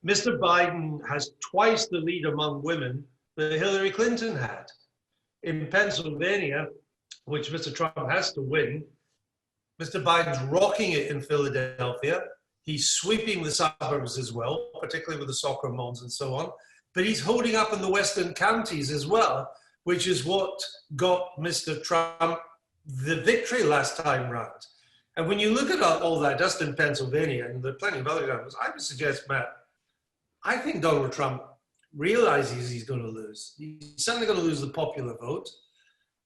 S1: Mr. Biden has twice the lead among women that Hillary Clinton had. In Pennsylvania, which Mr. Trump has to win, Mr. Biden's rocking it in Philadelphia. He's sweeping the suburbs as well, particularly with the soccer moms and so on. But he's holding up in the western counties as well, which is what got Mr. Trump the victory last time round. And when you look at all that, just in Pennsylvania, and there are plenty of other examples, I would suggest, Matt, I think Donald Trump realizes he's going to lose. He's certainly going to lose the popular vote,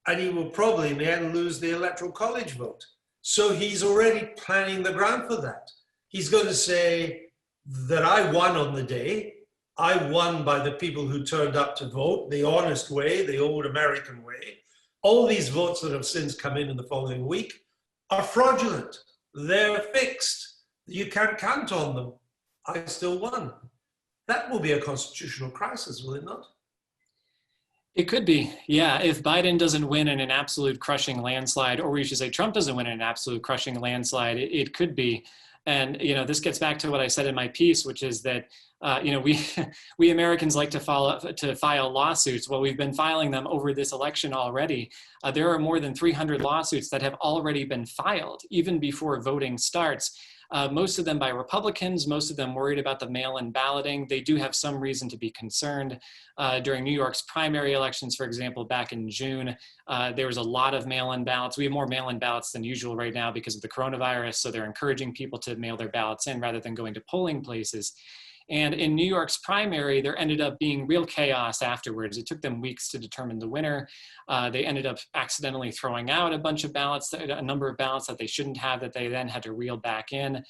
S1: and he will probably in the end lose the electoral college vote. So he's already planning the ground for that. He's going to say that I won on the day. I won by the people who turned up to vote, the honest way, the old American way. All these votes that have since come in the following week are fraudulent. They're fixed. You can't count on them. I still won. That will be a constitutional crisis, will it not?
S7: It could be, yeah. If Biden doesn't win in an absolute crushing landslide, or we should say Trump doesn't win in an absolute crushing landslide, it could be. And, this gets back to what I said in my piece, which is that, we Americans like to file lawsuits. Well, we've been filing them over this election already. There are more than 300 lawsuits that have already been filed, even before voting starts. Most of them by Republicans, most of them worried about the mail-in balloting. They do have some reason to be concerned. During New York's primary elections, for example, back in June, there was a lot of mail-in ballots. We have more mail-in ballots than usual right now because of the coronavirus, so they're encouraging people to mail their ballots in rather than going to polling places. And in New York's primary, there ended up being real chaos afterwards. It took them weeks to determine the winner. They ended up accidentally throwing out a bunch of ballots, a number of ballots that they shouldn't have, that they then had to reel back in.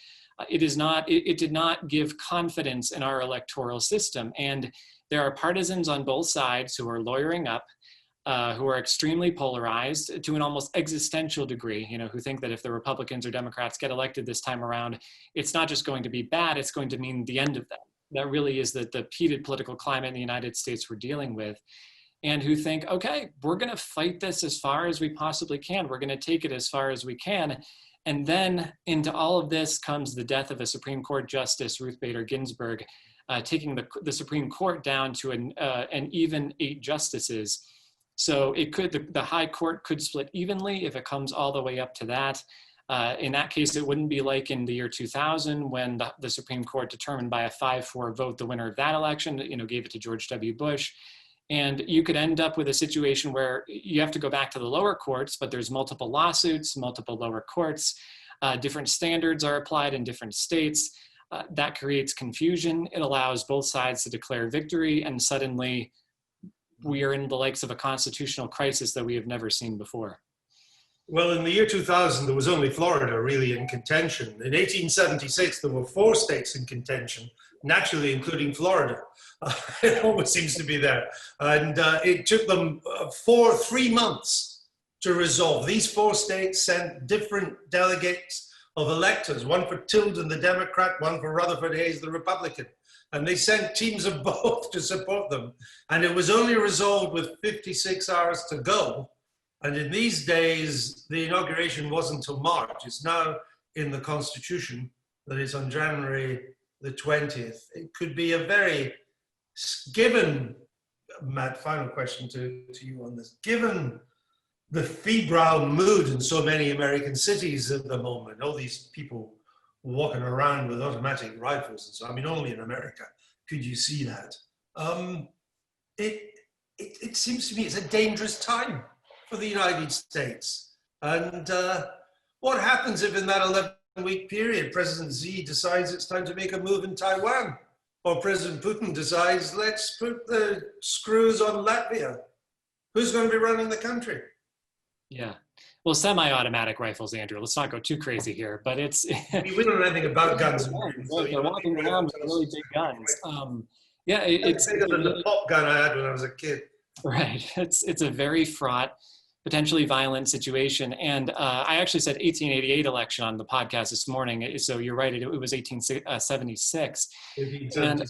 S7: It did not give confidence in our electoral system. And there are partisans on both sides who are lawyering up, who are extremely polarized to an almost existential degree, who think that if the Republicans or Democrats get elected this time around, it's not just going to be bad, it's going to mean the end of them. That really is the heated political climate in the United States we're dealing with, and who think, okay, we're going to fight this as far as we possibly can. We're going to take it as far as we can. And then into all of this comes the death of a Supreme Court Justice, Ruth Bader Ginsburg, taking the Supreme Court down to an even 8 justices. So the high court could split evenly if it comes all the way up to that. In that case, it wouldn't be like in the year 2000 when the Supreme Court determined by a 5-4 vote the winner of that election, gave it to George W. Bush. And you could end up with a situation where you have to go back to the lower courts, but there's multiple lawsuits, multiple lower courts, different standards are applied in different states. That creates confusion. It allows both sides to declare victory, and suddenly we are in the likes of a constitutional crisis that we have never seen before.
S1: Well, in the year 2000, there was only Florida really in contention. In 1876, there were 4 states in contention, naturally including Florida. It always seems to be there. And it took them 3 months to resolve. These 4 states sent different delegates of electors, one for Tilden, the Democrat, one for Rutherford Hayes, the Republican. And they sent teams of both to support them. And it was only resolved with 56 hours to go. And in these days, the inauguration wasn't until March. It's now in the Constitution that it's on January the 20th. It could be a very, given, Matt, final question to you on this. Given the febrile mood in so many American cities at the moment, all these people walking around with automatic rifles and so, I mean, only in America could you see that. It seems to me it's a dangerous time for the United States. And what happens if in that 11-week period, President Xi decides it's time to make a move in Taiwan? Or President Putin decides, let's put the screws on Latvia? Who's going to be running the country?
S7: Yeah. Well, semi-automatic rifles, Andrew. Let's not go too crazy here, but it's...
S1: We don't know anything about guns.
S7: They're walking around with really big guns. Yeah, it's
S1: bigger than the pop gun I had when I was a kid.
S7: Right. It's a very fraught, potentially violent situation. And I actually said 1888 election on the podcast this morning. So you're right, it was 1876. And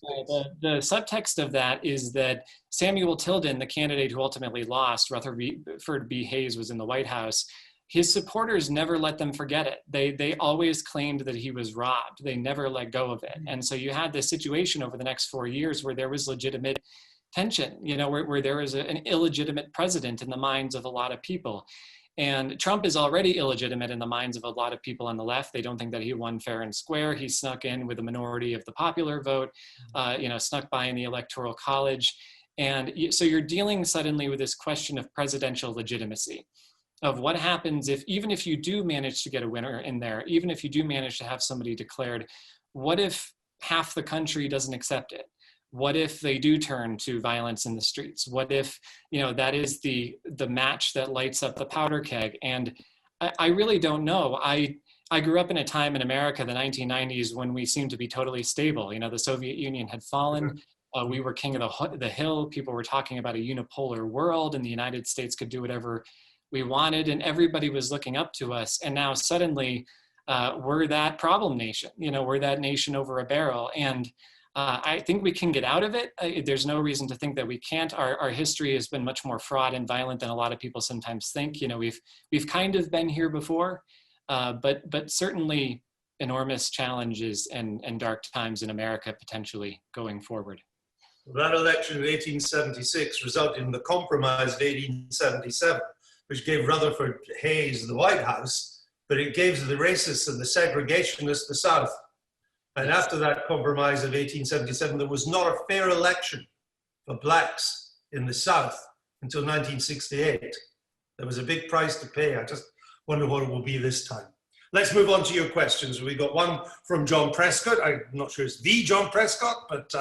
S7: the subtext of that is that Samuel Tilden, the candidate who ultimately lost, Rutherford B. Hayes was in the White House. His supporters never let them forget it. They always claimed that he was robbed. They never let go of it. And so you had this situation over the next 4 years where there was legitimate tension, you know, where there was an illegitimate president in the minds of a lot of people. And Trump is already illegitimate in the minds of a lot of people on the left. They don't think that he won fair and square. He snuck in with a minority of the popular vote, snuck by in the Electoral College. And so you're dealing suddenly with this question of presidential legitimacy, of what happens if, even if you do manage to get a winner in there, even if you do manage to have somebody declared, what if half the country doesn't accept it? What if they do turn to violence in the streets? What if, that is the match that lights up the powder keg? And I really don't know. I grew up in a time in America, the 1990s, when we seemed to be totally stable. The Soviet Union had fallen. We were king of the hill. People were talking about a unipolar world, and the United States could do whatever we wanted, and everybody was looking up to us. And now suddenly we're that problem nation. We're that nation over a barrel. And I think we can get out of it. There's no reason to think that we can't. Our history has been much more fraught and violent than a lot of people sometimes think. We've kind of been here before, but certainly enormous challenges and dark times in America potentially going forward.
S1: That election of 1876 resulted in the Compromise of 1877, which gave Rutherford Hayes the White House, but it gave the racists and the segregationists the South. And after that Compromise of 1877, there was not a fair election for blacks in the South until 1968. There was a big price to pay. I just wonder what it will be this time. Let's move on to your questions. We got one from John Prescott. I'm not sure it's the John Prescott, but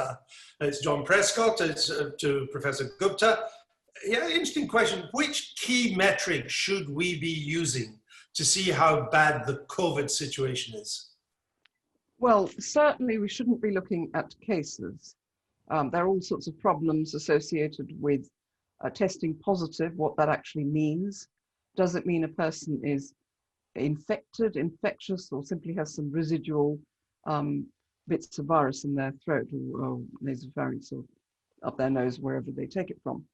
S1: it's John Prescott. It's to Professor Gupta. Yeah, interesting question. Which key metric should we be using to see how bad the COVID situation is?
S3: Well, certainly we shouldn't be looking at cases. There are all sorts of problems associated with testing positive, what that actually means. Does it mean a person is infected, infectious, or simply has some residual bits of virus in their throat or nasopharynx or up their nose, wherever they take it from?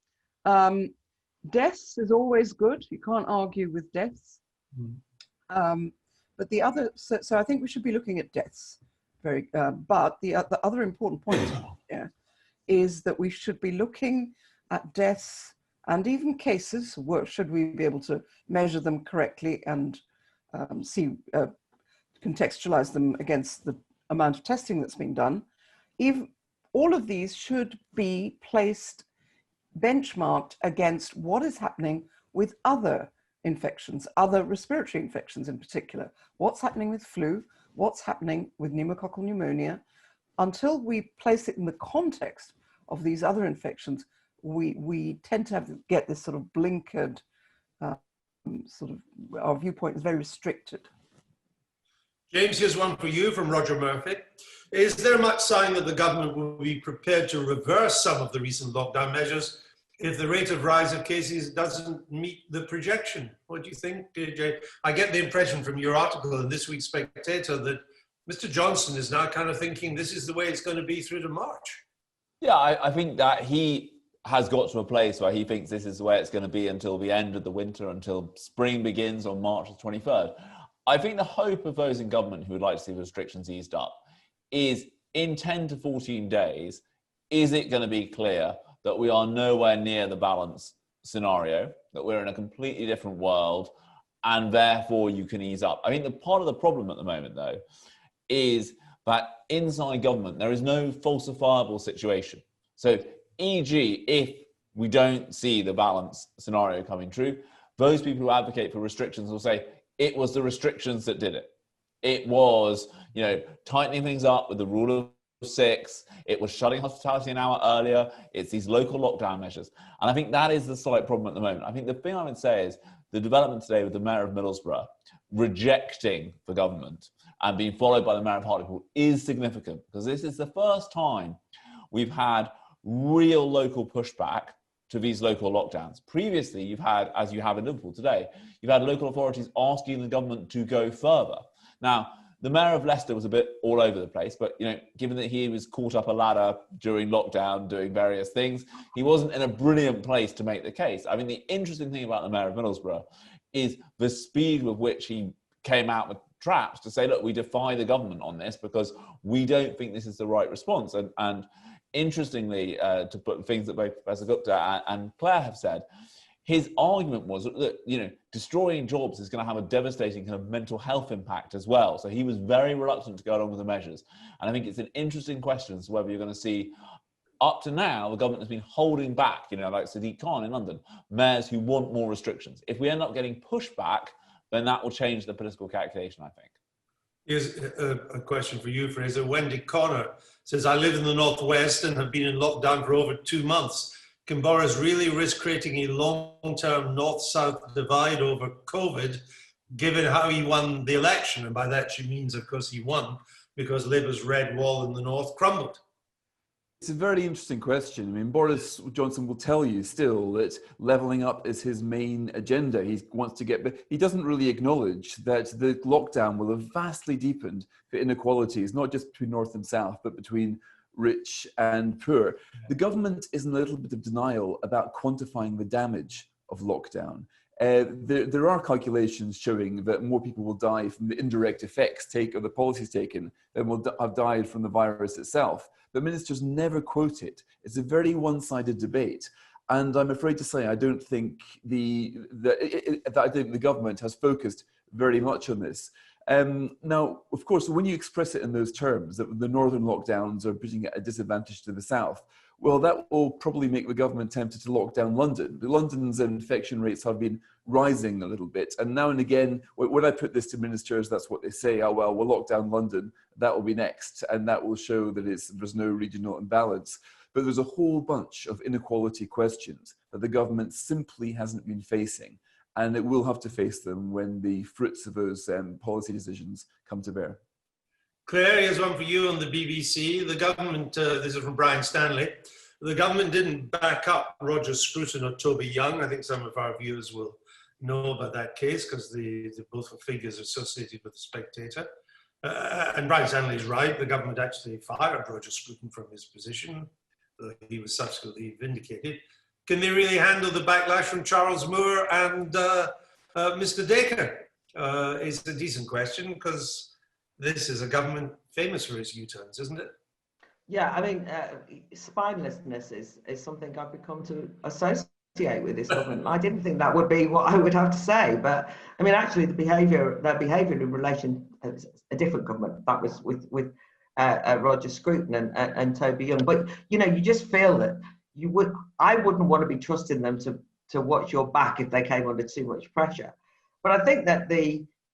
S3: Deaths is always good. You can't argue with deaths. But the other, so I think we should be looking at deaths. But the other important point here is that we should be looking at deaths and even cases. Should we be able to measure them correctly and contextualize them against the amount of testing that's being done? All of these should be placed, benchmarked against what is happening with other infections, other respiratory infections in particular. What's happening with flu? What's happening with pneumococcal pneumonia? Until we place it in the context of these other infections, we tend to get this sort of blinkered, our viewpoint is very restricted.
S1: James, here's one for you from Roger Murphy. Is there much sign that the government will be prepared to reverse some of the recent lockdown measures if the rate of rise of cases doesn't meet the projection? What do you think, Jay? I get the impression from your article in this week's Spectator that Mr. Johnson is now kind of thinking this is the way it's going to be through to March.
S5: Yeah, I think that he has got to a place where he thinks this is the way it's going to be until the end of the winter, until spring begins on March the 23rd. I think the hope of those in government who would like to see the restrictions eased up is in 10 to 14 days, is it going to be clear that we are nowhere near the balance scenario, that we're in a completely different world, and therefore you can ease up? I think the part of the problem at the moment, though, is that inside government, there is no falsifiable situation. So, e.g., if we don't see the balance scenario coming true, those people who advocate for restrictions will say, it was the restrictions that did it. It was, tightening things up with the rule of 6. It was shutting hospitality an hour earlier. It's these local lockdown measures. And I think that is the slight problem at the moment. I think the thing I would say is the development today with the Mayor of Middlesbrough rejecting the government and being followed by the Mayor of Hartlepool is significant, because this is the first time we've had real local pushback to these local lockdowns. Previously, you've had, as you have in Liverpool today, you've had local authorities asking the government to go further. Now, the Mayor of Leicester was a bit all over the place, but given that he was caught up a ladder during lockdown doing various things, he wasn't in a brilliant place to make the case. I mean, the interesting thing about the Mayor of Middlesbrough is the speed with which he came out with traps to say, look, we defy the government on this because we don't think this is the right response. And interestingly, to put things that both Professor Gupta and Claire have said, his argument was that, destroying jobs is going to have a devastating kind of mental health impact as well. So he was very reluctant to go along with the measures. And I think it's an interesting question as to whether you're going to see, up to now, the government has been holding back, like Sadiq Khan in London, mayors who want more restrictions. If we end up getting pushback, then that will change the political calculation, I think.
S1: Here's a question for you, Fraser. Wendy Connor says, I live in the Northwest and have been in lockdown for over 2 months. Can Boris really risk creating a long-term North-South divide over COVID, given how he won the election? And by that she means, of course, he won because Labour's red wall in the North crumbled.
S4: It's a very interesting question. I mean, Boris Johnson will tell you still that levelling up is his main agenda. He wants to get, but he doesn't really acknowledge that the lockdown will have vastly deepened the inequalities, not just between North and South, but between rich and poor. The government is in a little bit of denial about quantifying the damage of lockdown. There are calculations showing that more people will die from the indirect effects of the policies taken than will have died from the virus itself. But ministers never quote it. It's a very one-sided debate. And I'm afraid to say I don't think the government has focused very much on this. Now, of course, when you express it in those terms, that the northern lockdowns are putting at a disadvantage to the south, well, that will probably make the government tempted to lock down London. London's infection rates have been rising a little bit. And now and again, when I put this to ministers, that's what they say. Oh, well, we'll lock down London. That will be next. And that will show that there's no regional imbalance. But there's a whole bunch of inequality questions that the government simply hasn't been facing. And it will have to face them when the fruits of those policy decisions come to bear.
S1: Claire, here's one for you on the BBC. The government, this is from Brian Stanley, the government didn't back up Roger Scruton or Toby Young. I think some of our viewers will know about that case because they both were figures associated with the Spectator. And Brian Stanley is right. The government actually fired Roger Scruton from his position. He was subsequently vindicated. Can they really handle the backlash from Charles Moore and Mr. Dacre? Is a decent question because this is a government famous for its U-turns, isn't it?
S6: Yeah, I mean, spinelessness is something I've become to associate with this government. I didn't think that would be what I would have to say, but I mean, actually, their behaviour in relation to a different government, that was with Roger Scruton and Toby Young. But you just feel that I wouldn't want to be trusting them to watch your back if they came under too much pressure. But I think that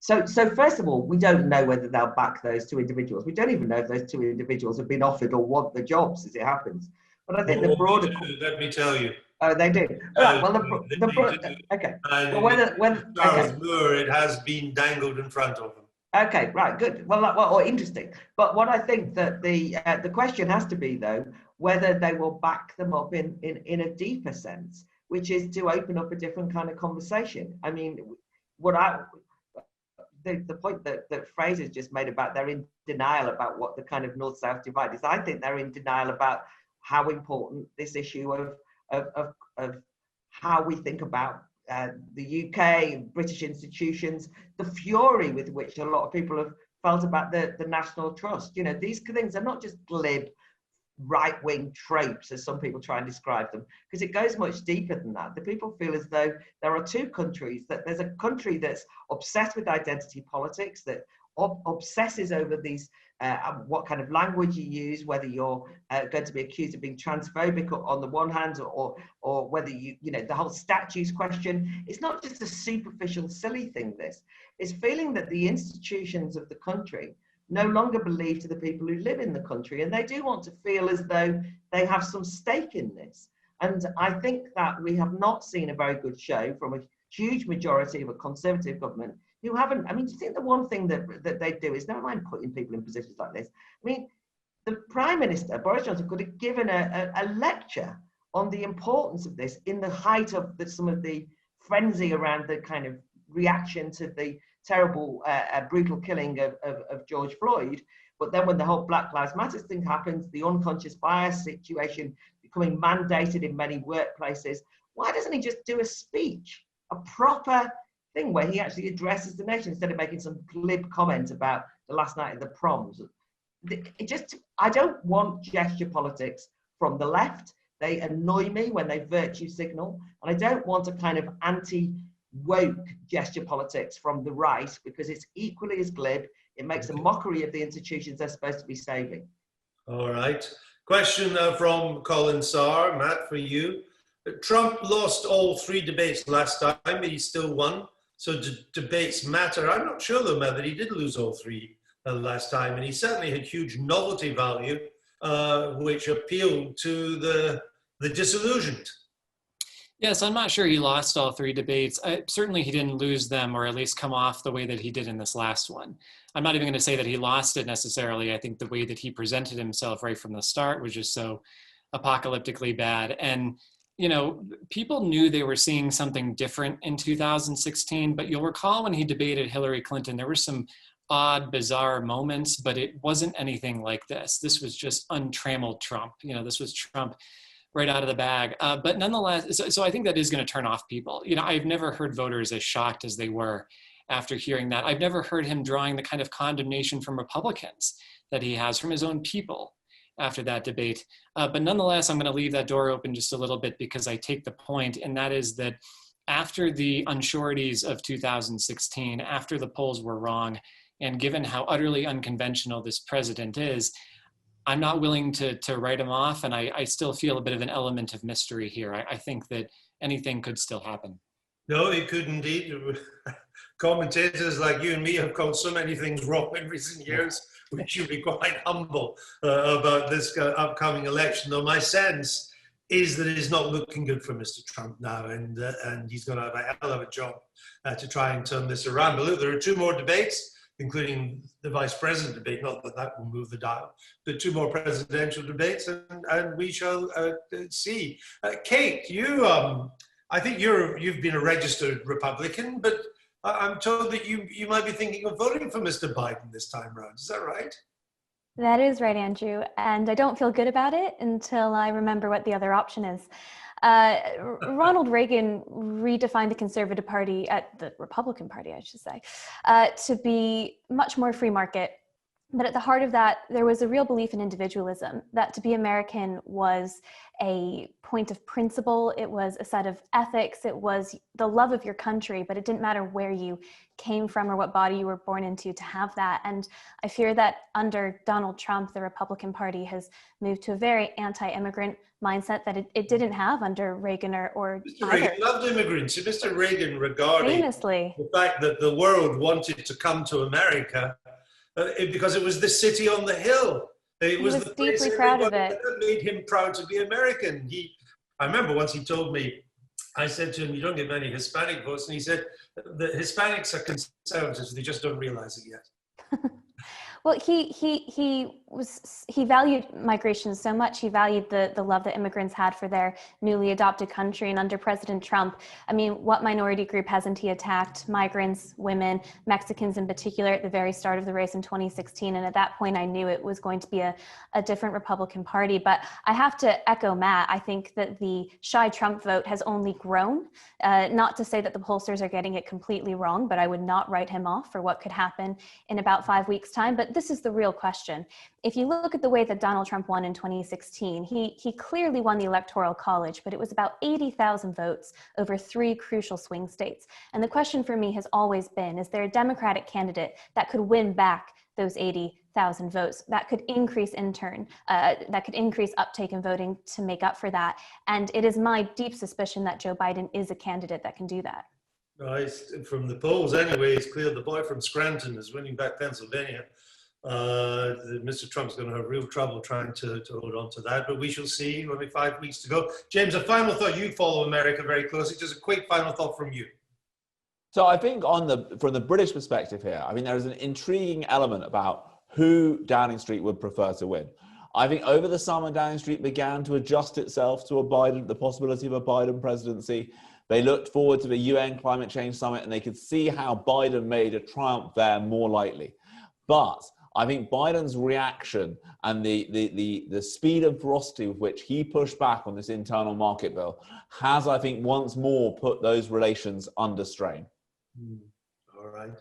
S6: so first of all, we don't know whether they'll back those two individuals. We don't even know if those two individuals have been offered or want the jobs as it happens. But I think the broader...
S1: Let me tell you.
S6: Oh, they do. Right, well, okay.
S1: And
S6: well,
S1: Charles Moore, it has been dangled in front of them.
S6: Okay, right, good. Well, interesting. But what I think that the question has to be, though, whether they will back them up in a deeper sense, which is to open up a different kind of conversation. I mean, the point that Fraser's just made about they're in denial about what the kind of North-South divide is, I think they're in denial about how important this issue of how we think about the UK, British institutions, the fury with which a lot of people have felt about the National Trust. You know, these things are not just glib right-wing tropes, as some people try and describe them, because it goes much deeper than that. The people feel as though there are two countries, that there's a country that's obsessed with identity politics, that obsesses over these, what kind of language you use, whether you're going to be accused of being transphobic on the one hand, or whether you know, the whole statues question. It's not just a superficial, silly thing, this. It's feeling that the institutions of the country no longer believe to the people who live in the country, and they do want to feel as though they have some stake in this. And I think that we have not seen a very good show from a huge majority of a Conservative government who haven't. I mean, do you think the one thing that they do is, never mind putting people in positions like this, I mean, the Prime Minister, Boris Johnson, could have given a lecture on the importance of this in the height of some of the frenzy around the kind of reaction to the terrible, brutal killing of George Floyd. But then when the whole Black Lives Matter thing happens, the unconscious bias situation becoming mandated in many workplaces, why doesn't he just do a speech, a proper thing where he actually addresses the nation instead of making some glib comment about the last night of the proms? I don't want gesture politics from the left. They annoy me when they virtue signal. And I don't want a kind of anti-woke gesture politics from the right, because it's equally as glib. It makes a mockery of the institutions they're supposed to be saving.
S1: All right. Question from Colin Sarr. Matt, for you. Trump lost all 3 debates last time, but he still won. So debates matter. I'm not sure, though, Matt, that he did lose all 3 last time. And he certainly had huge novelty value, which appealed to the disillusioned.
S7: Yes, I'm not sure he lost all 3 debates. Certainly he didn't lose them, or at least come off the way that he did in this last one. I'm not even going to say that he lost it necessarily. I think the way that he presented himself right from the start was just so apocalyptically bad. And, you know, people knew they were seeing something different in 2016, but you'll recall when he debated Hillary Clinton, there were some odd, bizarre moments, but it wasn't anything like this. This was just untrammeled Trump. You know, this was Trump right out of the bag. But nonetheless, so I think that is going to turn off people. You know, I've never heard voters as shocked as they were after hearing that. I've never heard him drawing the kind of condemnation from Republicans that he has from his own people after that debate. But nonetheless, I'm going to leave that door open just a little bit, because I take the point, and that is that after the unsureties of 2016, after the polls were wrong, and given how utterly unconventional this president is, I'm not willing to write him off, and I still feel a bit of an element of mystery here. I think that anything could still happen.
S1: No, it could indeed. Commentators like you and me have called so many things wrong in recent years. We should be quite humble about this upcoming election. Though my sense is that it is not looking good for Mr. Trump now, and he's going to have a hell of a job to try and turn this around. But look, there are 2 more debates, including the vice president debate. Not that that will move the dial, but 2 more presidential debates, and we shall see. Kate, you, I think you've been a registered Republican, but I'm told that you might be thinking of voting for Mr. Biden this time round. Is that right?
S2: That is right, Andrew. And I don't feel good about it until I remember what the other option is. Ronald Reagan redefined the Conservative Party, the Republican Party, I should say, to be much more free market. But at the heart of that, there was a real belief in individualism, that to be American was a point of principle, it was a set of ethics, it was the love of your country, but it didn't matter where you came from or what body you were born into to have that. And I fear that under Donald Trump, the Republican Party has moved to a very anti-immigrant mindset that it didn't have under Reagan or
S1: Mr. Reagan loved immigrants. Mr. Reagan regarded
S2: famously
S1: the fact that the world wanted to come to America because it was the city on the hill. It was the place
S2: deeply proud of it.
S1: That made him proud to be American. I remember once he told me, I said to him, "You don't get many Hispanic votes," and he said, "The Hispanics are conservatives; they just don't realize it yet."
S2: Well, he valued migration so much. He valued the love that immigrants had for their newly adopted country. And under President Trump, I mean, what minority group hasn't he attacked? Migrants, women, Mexicans in particular at the very start of the race in 2016. And at that point, I knew it was going to be a different Republican Party. But I have to echo Matt. I think that the shy Trump vote has only grown. Not to say that the pollsters are getting it completely wrong, but I would not write him off for what could happen in about 5 weeks' time. But this is the real question. If you look at the way that Donald Trump won in 2016, he clearly won the Electoral College, but it was about 80,000 votes over 3 crucial swing states. And the question for me has always been, is there a Democratic candidate that could win back those 80,000 votes that could increase that could increase uptake in voting to make up for that? And it is my deep suspicion that Joe Biden is a candidate that can do that.
S1: Right, from the polls anyway, it's clear the boy from Scranton is winning back Pennsylvania. Mr. Trump's going to have real trouble trying to hold on to that, but we shall see. Only 5 weeks to go. James, a final thought. You follow America very closely. Just a quick final thought from you.
S5: So I think from the British perspective here, I mean, there is an intriguing element about who Downing Street would prefer to win. I think over the summer, Downing Street began to adjust itself to the possibility of a Biden presidency. They looked forward to the UN Climate Change Summit, and they could see how Biden made a triumph there more likely. But I think Biden's reaction and the speed and ferocity with which he pushed back on this internal market bill has, I think, once more put those relations under strain.
S1: All right.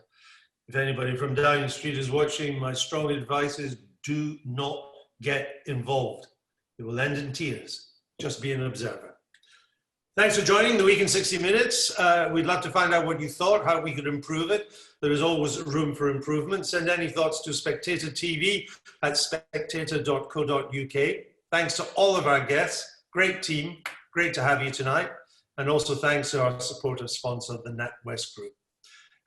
S1: If anybody from Downing Street is watching, my strong advice is do not get involved. It will end in tears. Just be an observer. Thanks for joining the Week in 60 Minutes. We'd love to find out what you thought, how we could improve it. There is always room for improvement. Send any thoughts to SpectatorTV at spectator.co.uk. Thanks to all of our guests. Great team. Great to have you tonight. And also thanks to our supportive sponsor, the NatWest Group.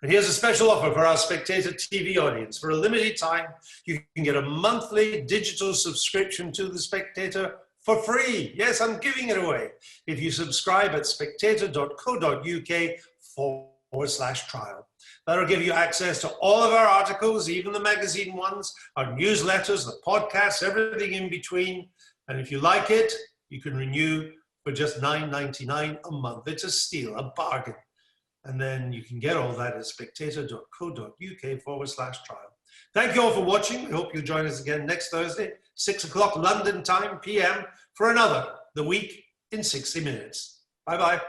S1: And here's a special offer for our Spectator TV audience. For a limited time, you can get a monthly digital subscription to The Spectator for free. Yes, I'm giving it away. If you subscribe at spectator.co.uk/trial. That'll give you access to all of our articles, even the magazine ones, our newsletters, the podcasts, everything in between. And if you like it, you can renew for just $9.99 a month. It's a steal, a bargain. And then you can get all that at spectator.co.uk/trial. Thank you all for watching. We hope you'll join us again next Thursday, 6 o'clock London time, PM, for another The Week in 60 Minutes. Bye-bye.